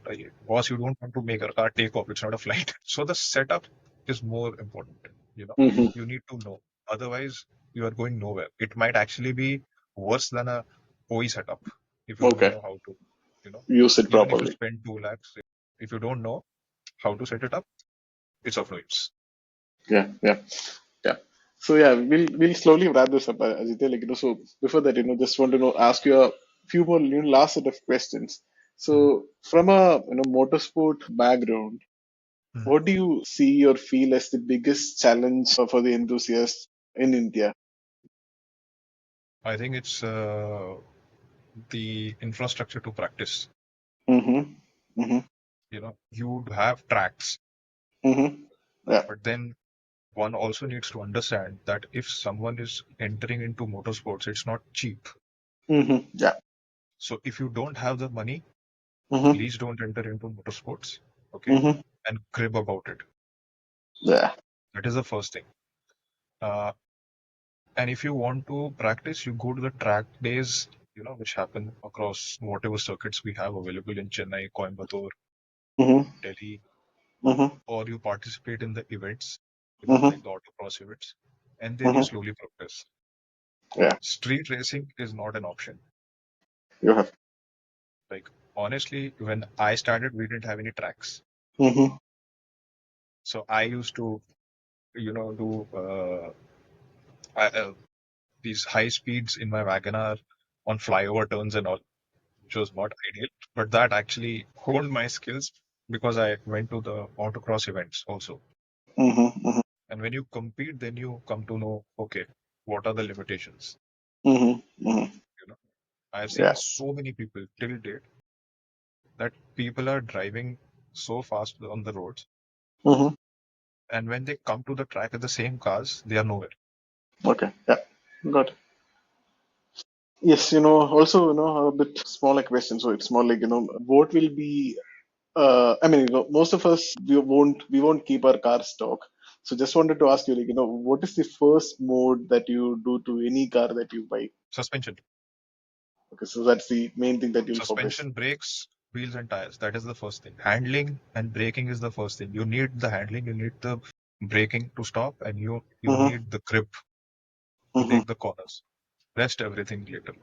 Boss, you don't want to make a car take off. It's not a flight. So the setup is more important. Mm-hmm. You need to know. Otherwise, you are going nowhere. It might actually be worse than a OE setup if you don't Okay. know how to, you know, Use it even if you properly. spend 2 lakhs, if you don't know how to set it up, it's of no use. Yeah. Yeah. Yeah. So yeah, we'll slowly wrap this up, Ajitya. So before that, just want to ask you a few more last set of questions. Mhm. So from a motorsport background, Mhm. what do you see or feel as the biggest challenge for the enthusiasts in India? I think it's the infrastructure to practice. Mm-hmm. Mm-hmm. You have tracks, Mm-hmm. Yeah. but then one also needs to understand that if someone is entering into motorsports, it's not cheap. Mm-hmm. Yeah. So if you don't have the money, Mm-hmm. please don't enter into motorsports, okay? Mm-hmm. And crib about it. Yeah. That is the first thing. Uh, and if you want to practice, you go to the track days, which happen across whatever circuits we have available in Chennai, Coimbatore, Mm-hmm. Delhi, Mm-hmm. or you participate in the events, Mm-hmm. like the autocross events, and then you Mm-hmm. slowly progress. Yeah. Street racing is not an option. You have. Like, honestly, when I started, we didn't have any tracks. Mm-hmm. So I used to, do these high speeds in my Wagoner on flyover turns and all, which was not ideal. But that actually honed my skills because I went to the autocross events also. Mm-hmm. And when you compete, then you come to know, okay, what are the limitations? Mm-hmm. Mm-hmm. You know, I've seen Yeah. so many people till date that people are driving so fast on the roads, Mm-hmm. and when they come to the track with the same cars, they are nowhere. Okay. Yeah. Got it. Yes, also, a bit smaller question. So it's more like, what will be, I mean, most of us, we won't keep our car stock. So just wanted to ask you, what is the first mode that you do to any car that you buy? Suspension, Okay, so that's the main thing that you'll focus. suspension, brakes, wheels, and tires. That is the first thing. Handling and braking is the first thing. You need the handling, you need the braking to stop, and you Mm-hmm. need the grip to Mm-hmm. take the corners. Rest everything later.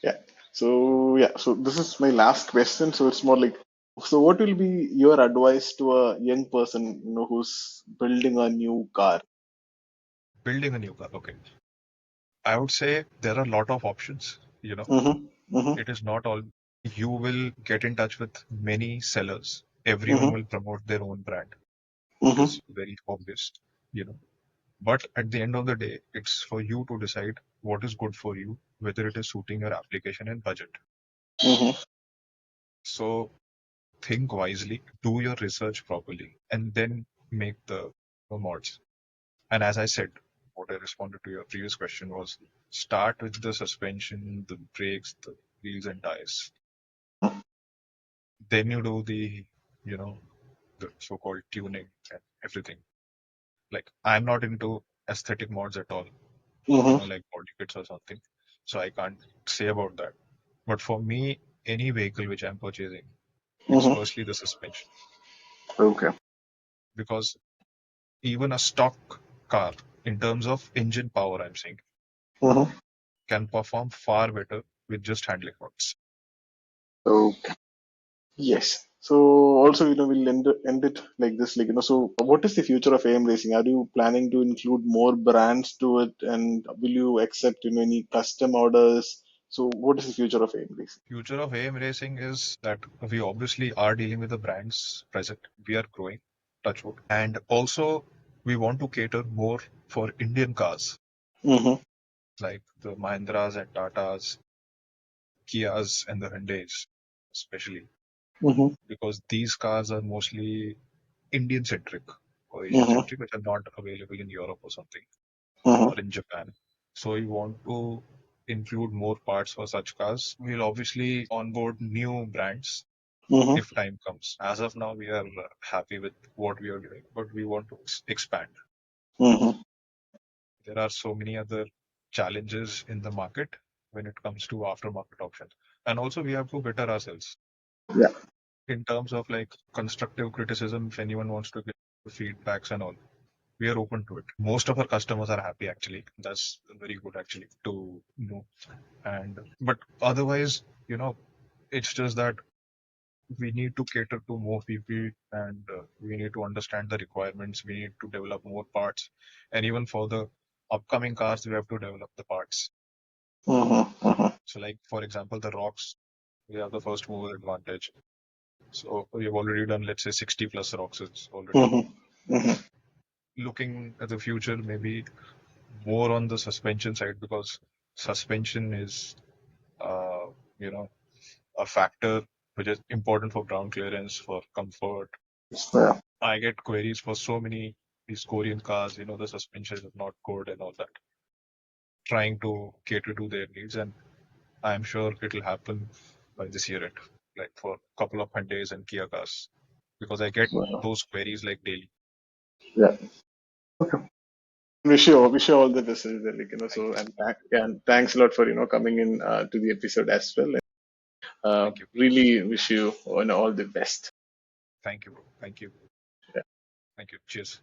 Yeah. So yeah, so this is my last question. So it's more like, so what will be your advice to a young person, who's building a new car? Building a new car. Okay. I would say there are a lot of options. Mm-hmm. Mm-hmm. It is not all. You will get in touch with many sellers. Everyone Mm-hmm. will promote their own brand. It Mm-hmm. is very obvious, you know. But at the end of the day, it's for you to decide what is good for you, whether it is suiting your application and budget. Mm-hmm. So think wisely, do your research properly, and then make the mods. And as I said, what I responded to your previous question was start with the suspension, the brakes, the wheels and tires. Then you do you know, the so-called tuning and everything. Like I'm not into aesthetic mods at all, Mm-hmm. like body kits or something. So I can't say about that. But for me, any vehicle which I'm purchasing, it's Mm-hmm. firstly the suspension. Okay. Because even a stock car, in terms of engine power, I'm saying, Mm-hmm. can perform far better with just handling rods. Okay. Yes. So also, we'll end it like this, like, so what is the future of AM racing? Are you planning to include more brands to it, and will you accept, any custom orders? So what is the future of AM racing? Future of AM racing is that we obviously are dealing with the brands present. We are growing, touch wood, and also we want to cater more for Indian cars Mm-hmm. like the Mahindras and Tatas, Kias, and the Hyundais, especially Mm-hmm. because these cars are mostly Indian centric or Asian Mm-hmm. centric, which are not available in Europe or something Mm-hmm. or in Japan. So we want to include more parts for such cars. We'll obviously onboard new brands Mm-hmm. if time comes. As of now, we are happy with what we are doing, but we want to expand. Mm-hmm. There are so many other challenges in the market when it comes to aftermarket options. And also, we have to better ourselves Yeah. in terms of like constructive criticism. If anyone wants to give feedbacks and all, we are open to it. Most of our customers are happy actually. That's very good actually to know. And but otherwise, it's just that we need to cater to more people and we need to understand the requirements. We need to develop more parts, and even for the upcoming cars, we have to develop the parts. Mm-hmm. Mm-hmm. So, like for example, the rocks, we have the first mover advantage. So we've already done, let's say, 60 plus rocks already. Mm-hmm. Mm-hmm. Looking at the future, maybe more on the suspension side because suspension is, uh, you know, a factor which is important for ground clearance, for comfort. Yeah. I get queries for so many these Korean cars, the suspension is not good and all that, trying to cater to their needs. And I'm sure it'll happen by this year end, like for a couple of Hyundais and Kia cars, because I get So, those queries like daily. yeah. Okay. Wish you all the best, like, Thank so, you. and thanks a lot for, coming in to the episode as well. Thank you. Really wish you, all the best. Thank you, bro. Thank you. Yeah. Thank you. Cheers.